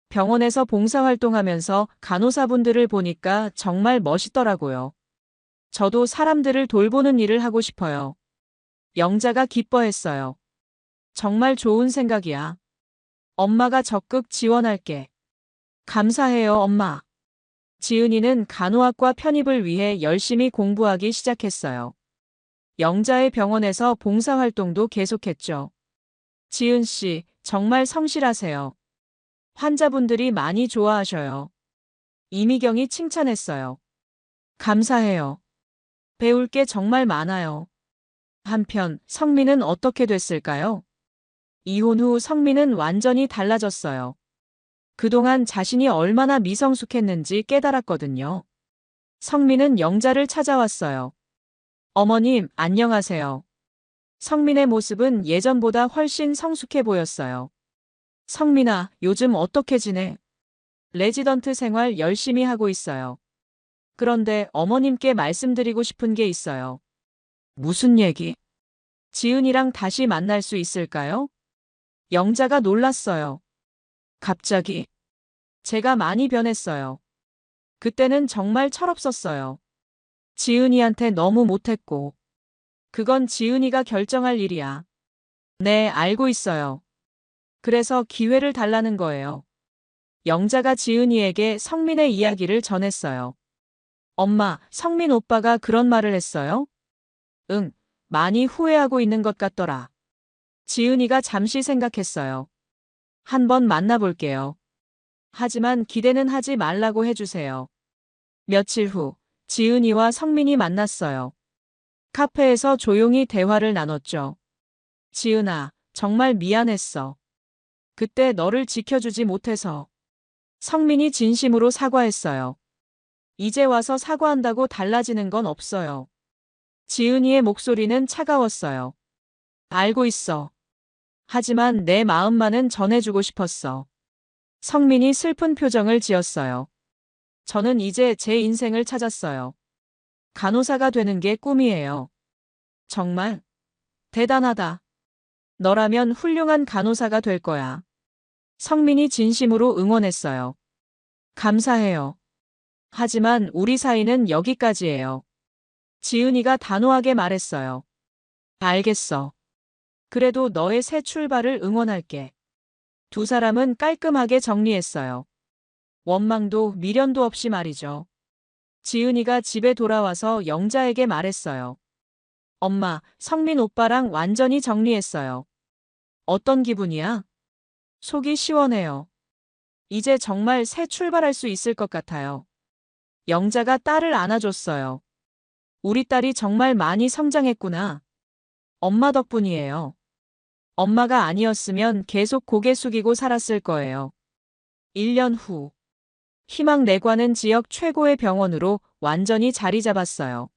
병원에서 봉사활동하면서 간호사분들을 보니까 정말 멋있더라고요. 저도 사람들을 돌보는 일을 하고 싶어요. 영자가 기뻐했어요. 정말 좋은 생각이야. 엄마가 적극 지원할게. 감사해요, 엄마. 지은이는 간호학과 편입을 위해 열심히 공부하기 시작했어요. 영자의 병원에서 봉사활동도 계속했죠. 지은 씨, 정말 성실하세요. 환자분들이 많이 좋아하셔요. 이미경이 칭찬했어요. 감사해요. 배울 게 정말 많아요. 한편 성민은 어떻게 됐을까요? 이혼 후 성민은 완전히 달라졌어요. 그동안 자신이 얼마나 미성숙했는지 깨달았거든요. 성민은 영자를 찾아왔어요. 어머님, 안녕하세요. 성민의 모습은 예전보다 훨씬 성숙해 보였어요. 성민아, 요즘 어떻게 지내? 레지던트 생활 열심히 하고 있어요. 그런데 어머님께 말씀드리고 싶은 게 있어요. 무슨 얘기? 지은이랑 다시 만날 수 있을까요? 영자가 놀랐어요. 갑자기. 제가 많이 변했어요. 그때는 정말 철없었어요. 지은이한테 너무 못했고. 그건 지은이가 결정할 일이야. 네, 알고 있어요. 그래서 기회를 달라는 거예요. 영자가 지은이에게 성민의 이야기를 전했어요. 엄마, 성민 오빠가 그런 말을 했어요? 응, 많이 후회하고 있는 것 같더라. 지은이가 잠시 생각했어요. 한번 만나볼게요. 하지만 기대는 하지 말라고 해주세요. 며칠 후, 지은이와 성민이 만났어요. 카페에서 조용히 대화를 나눴죠. 지은아, 정말 미안했어. 그때 너를 지켜주지 못해서. 성민이 진심으로 사과했어요. 이제 와서 사과한다고 달라지는 건 없어요. 지은이의 목소리는 차가웠어요. 알고 있어. 하지만 내 마음만은 전해주고 싶었어. 성민이 슬픈 표정을 지었어요. 저는 이제 제 인생을 찾았어요. 간호사가 되는 게 꿈이에요. 정말 대단하다. 너라면 훌륭한 간호사가 될 거야. 성민이 진심으로 응원했어요. 감사해요. 하지만 우리 사이는 여기까지예요. 지은이가 단호하게 말했어요. 알겠어. 그래도 너의 새 출발을 응원할게. 두 사람은 깔끔하게 정리했어요. 원망도 미련도 없이 말이죠. 지은이가 집에 돌아와서 영자에게 말했어요. 엄마, 성민 오빠랑 완전히 정리했어요. 어떤 기분이야? 속이 시원해요. 이제 정말 새 출발할 수 있을 것 같아요. 영자가 딸을 안아줬어요. 우리 딸이 정말 많이 성장했구나. 엄마 덕분이에요. 엄마가 아니었으면 계속 고개 숙이고 살았을 거예요. 1년 후. 희망내과는 지역 최고의 병원으로 완전히 자리 잡았어요.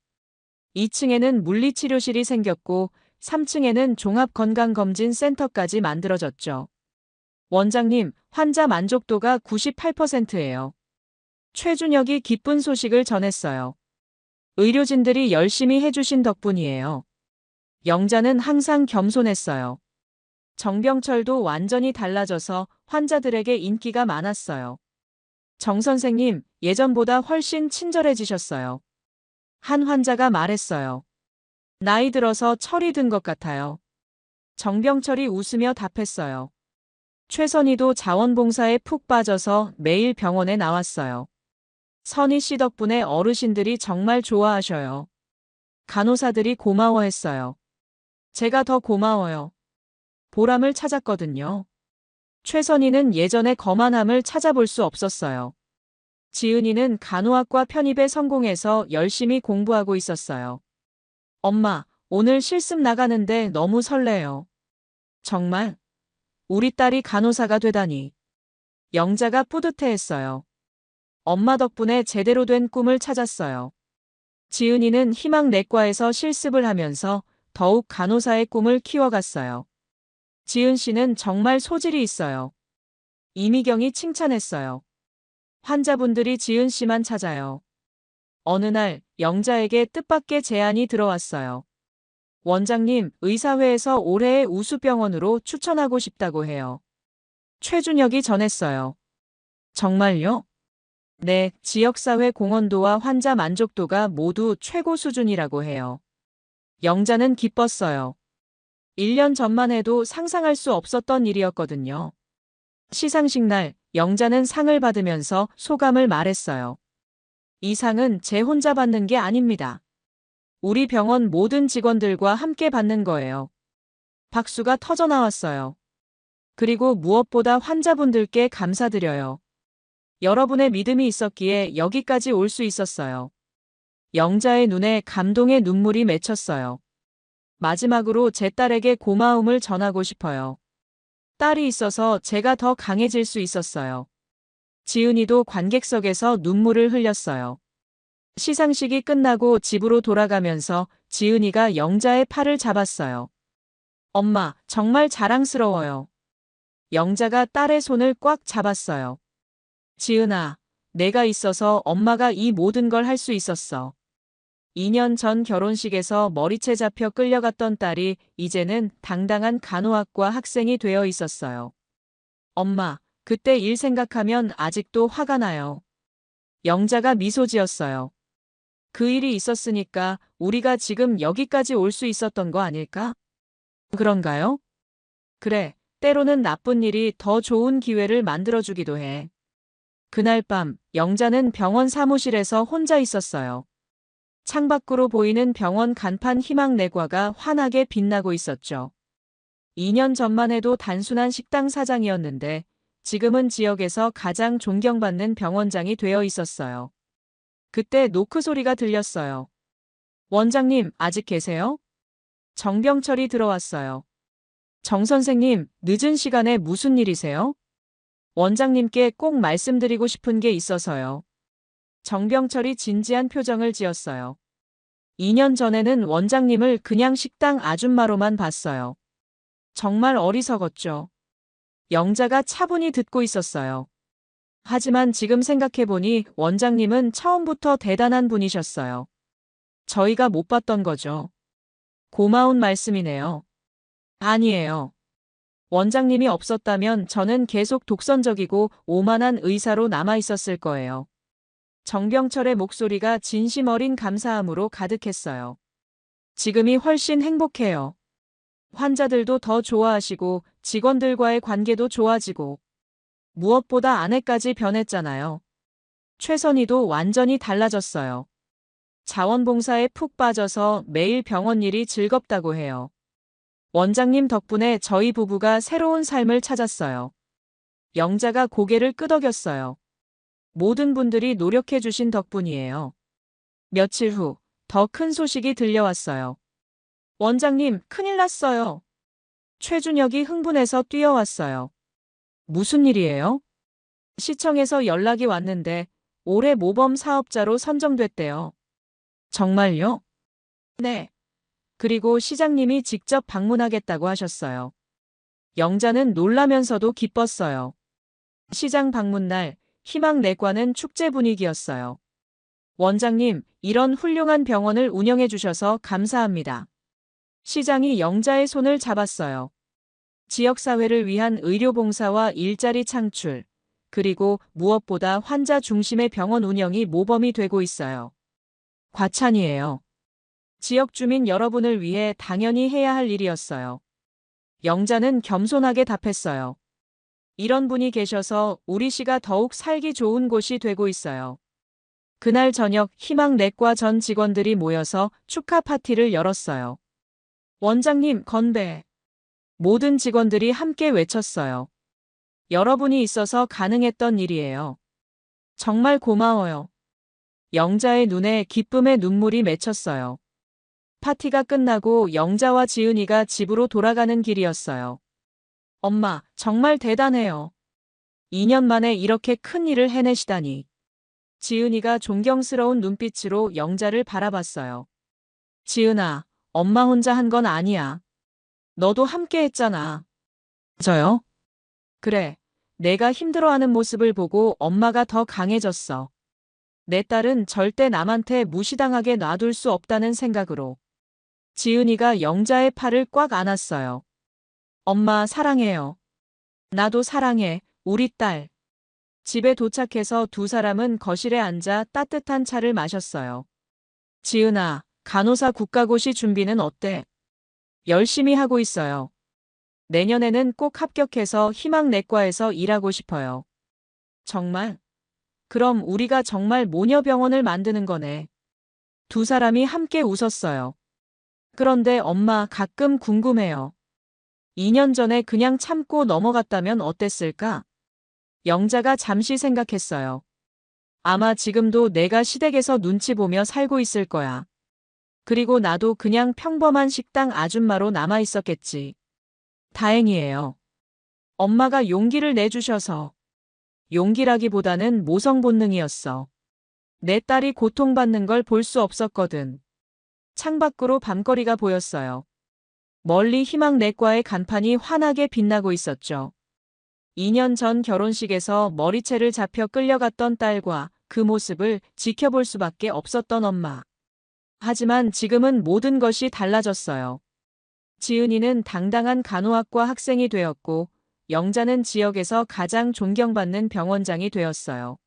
2층에는 물리치료실이 생겼고 3층에는 종합건강검진센터까지 만들어졌죠. 원장님, 환자 만족도가 98%예요. 최준혁이 기쁜 소식을 전했어요. 의료진들이 열심히 해주신 덕분이에요. 영자는 항상 겸손했어요. 정병철도 완전히 달라져서 환자들에게 인기가 많았어요. 정 선생님, 예전보다 훨씬 친절해지셨어요. 한 환자가 말했어요. 나이 들어서 철이 든 것 같아요. 정병철이 웃으며 답했어요. 최선희도 자원봉사에 푹 빠져서 매일 병원에 나왔어요. 선희 씨 덕분에 어르신들이 정말 좋아하셔요. 간호사들이 고마워했어요. 제가 더 고마워요. 보람을 찾았거든요. 최선희는 예전의 거만함을 찾아볼 수 없었어요. 지은이는 간호학과 편입에 성공해서 열심히 공부하고 있었어요. 엄마, 오늘 실습 나가는데 너무 설레요. 정말? 우리 딸이 간호사가 되다니. 영자가 뿌듯해했어요. 엄마 덕분에 제대로 된 꿈을 찾았어요. 지은이는 희망내과에서 실습을 하면서 더욱 간호사의 꿈을 키워갔어요. 지은 씨는 정말 소질이 있어요. 이미경이 칭찬했어요. 환자분들이 지은 씨만 찾아요. 어느 날 영자에게 뜻밖의 제안이 들어왔어요. 원장님, 의사회에서 올해의 우수병원으로 추천하고 싶다고 해요. 최준혁이 전했어요. 정말요? 네, 지역사회 공헌도와 환자 만족도가 모두 최고 수준이라고 해요. 영자는 기뻤어요. 1년 전만 해도 상상할 수 없었던 일이었거든요. 시상식 날, 영자는 상을 받으면서 소감을 말했어요. 이 상은 제 혼자 받는 게 아닙니다. 우리 병원 모든 직원들과 함께 받는 거예요. 박수가 터져 나왔어요. 그리고 무엇보다 환자분들께 감사드려요. 여러분의 믿음이 있었기에 여기까지 올 수 있었어요. 영자의 눈에 감동의 눈물이 맺혔어요. 마지막으로 제 딸에게 고마움을 전하고 싶어요. 딸이 있어서 제가 더 강해질 수 있었어요. 지은이도 관객석에서 눈물을 흘렸어요. 시상식이 끝나고 집으로 돌아가면서 지은이가 영자의 팔을 잡았어요. 엄마, 정말 자랑스러워요. 영자가 딸의 손을 꽉 잡았어요. 지은아, 내가 있어서 엄마가 이 모든 걸 할 수 있었어. 2년 전 결혼식에서 머리채 잡혀 끌려갔던 딸이 이제는 당당한 간호학과 학생이 되어 있었어요. 엄마, 그때 일 생각하면 아직도 화가 나요. 영자가 미소 지었어요. 그 일이 있었으니까 우리가 지금 여기까지 올 수 있었던 거 아닐까? 그런가요? 그래, 때로는 나쁜 일이 더 좋은 기회를 만들어주기도 해. 그날 밤, 영자는 병원 사무실에서 혼자 있었어요. 창밖으로 보이는 병원 간판 희망내과가 환하게 빛나고 있었죠. 2년 전만 해도 단순한 식당 사장이었는데 지금은 지역에서 가장 존경받는 병원장이 되어 있었어요. 그때 노크 소리가 들렸어요. 원장님, 아직 계세요? 정병철이 들어왔어요. 정 선생님, 늦은 시간에 무슨 일이세요? 원장님께 꼭 말씀드리고 싶은 게 있어서요. 정병철이 진지한 표정을 지었어요. 2년 전에는 원장님을 그냥 식당 아줌마로만 봤어요. 정말 어리석었죠. 영자가 차분히 듣고 있었어요. 하지만 지금 생각해보니 원장님은 처음부터 대단한 분이셨어요. 저희가 못 봤던 거죠. 고마운 말씀이네요. 아니에요. 원장님이 없었다면 저는 계속 독선적이고 오만한 의사로 남아 있었을 거예요. 정병철의 목소리가 진심 어린 감사함으로 가득했어요. 지금이 훨씬 행복해요. 환자들도 더 좋아하시고 직원들과의 관계도 좋아지고 무엇보다 아내까지 변했잖아요. 최선희도 완전히 달라졌어요. 자원봉사에 푹 빠져서 매일 병원 일이 즐겁다고 해요. 원장님 덕분에 저희 부부가 새로운 삶을 찾았어요. 영자가 고개를 끄덕였어요. 모든 분들이 노력해 주신 덕분이에요. 며칠 후 더 큰 소식이 들려왔어요. 원장님, 큰일 났어요. 최준혁이 흥분해서 뛰어왔어요. 무슨 일이에요? 시청에서 연락이 왔는데 올해 모범 사업자로 선정됐대요. 정말요? 네. 그리고 시장님이 직접 방문하겠다고 하셨어요. 영자는 놀라면서도 기뻤어요. 시장 방문날 희망내과는 축제 분위기였어요. 원장님, 이런 훌륭한 병원을 운영해 주셔서 감사합니다. 시장이 영자의 손을 잡았어요. 지역사회를 위한 의료봉사와 일자리 창출, 그리고 무엇보다 환자 중심의 병원 운영이 모범이 되고 있어요. 과찬이에요. 지역 주민 여러분을 위해 당연히 해야 할 일이었어요. 영자는 겸손하게 답했어요. 이런 분이 계셔서 우리 시가 더욱 살기 좋은 곳이 되고 있어요. 그날 저녁 희망내과 전 직원들이 모여서 축하 파티를 열었어요. 원장님 건배. 모든 직원들이 함께 외쳤어요. 여러분이 있어서 가능했던 일이에요. 정말 고마워요. 영자의 눈에 기쁨의 눈물이 맺혔어요. 파티가 끝나고 영자와 지은이가 집으로 돌아가는 길이었어요. 엄마, 정말 대단해요. 2년 만에 이렇게 큰 일을 해내시다니. 지은이가 존경스러운 눈빛으로 영자를 바라봤어요. 지은아, 엄마 혼자 한 건 아니야. 너도 함께 했잖아. 저요? 그래. 내가 힘들어하는 모습을 보고 엄마가 더 강해졌어. 내 딸은 절대 남한테 무시당하게 놔둘 수 없다는 생각으로. 지은이가 영자의 팔을 꽉 안았어요. 엄마 사랑해요. 나도 사랑해, 우리 딸. 집에 도착해서 두 사람은 거실에 앉아 따뜻한 차를 마셨어요. 지은아, 간호사 국가고시 준비는 어때? 열심히 하고 있어요. 내년에는 꼭 합격해서 희망내과에서 일하고 싶어요. 정말? 그럼 우리가 정말 모녀병원을 만드는 거네. 두 사람이 함께 웃었어요. 그런데 엄마 가끔 궁금해요. 2년 전에 그냥 참고 넘어갔다면 어땠을까? 영자가 잠시 생각했어요. 아마 지금도 내가 시댁에서 눈치 보며 살고 있을 거야. 그리고 나도 그냥 평범한 식당 아줌마로 남아 있었겠지. 다행이에요. 엄마가 용기를 내주셔서. 용기라기보다는 모성 본능이었어. 내 딸이 고통받는 걸 볼 수 없었거든. 창밖으로 밤거리가 보였어요. 멀리 희망내과의 간판이 환하게 빛나고 있었죠. 2년 전 결혼식에서 머리채를 잡혀 끌려갔던 딸과 그 모습을 지켜볼 수밖에 없었던 엄마. 하지만 지금은 모든 것이 달라졌어요. 지은이는 당당한 간호학과 학생이 되었고, 영자는 지역에서 가장 존경받는 병원장이 되었어요.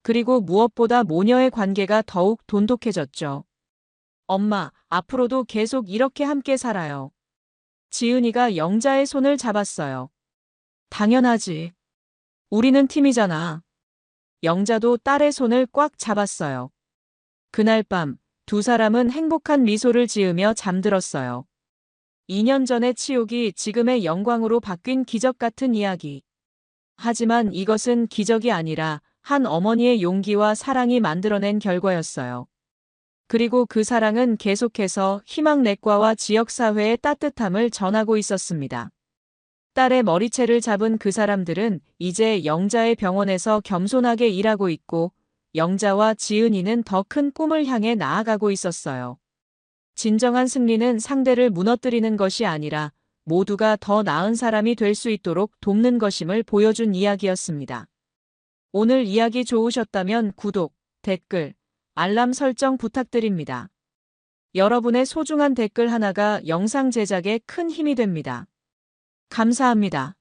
그리고 무엇보다 모녀의 관계가 더욱 돈독해졌죠. 엄마, 앞으로도 계속 이렇게 함께 살아요. 지은이가 영자의 손을 잡았어요. 당연하지. 우리는 팀이잖아. 영자도 딸의 손을 꽉 잡았어요. 그날 밤, 두 사람은 행복한 미소를 지으며 잠들었어요. 2년 전의 치욕이 지금의 영광으로 바뀐 기적 같은 이야기. 하지만 이것은 기적이 아니라 한 어머니의 용기와 사랑이 만들어낸 결과였어요. 그리고 그 사랑은 계속해서 희망내과와 지역사회의 따뜻함을 전하고 있었습니다. 딸의 머리채를 잡은 그 사람들은 이제 영자의 병원에서 겸손하게 일하고 있고, 영자와 지은이는 더 큰 꿈을 향해 나아가고 있었어요. 진정한 승리는 상대를 무너뜨리는 것이 아니라 모두가 더 나은 사람이 될 수 있도록 돕는 것임을 보여준 이야기였습니다. 오늘 이야기 좋으셨다면 구독, 댓글, 알람 설정 부탁드립니다. 여러분의 소중한 댓글 하나가 영상 제작에 큰 힘이 됩니다. 감사합니다.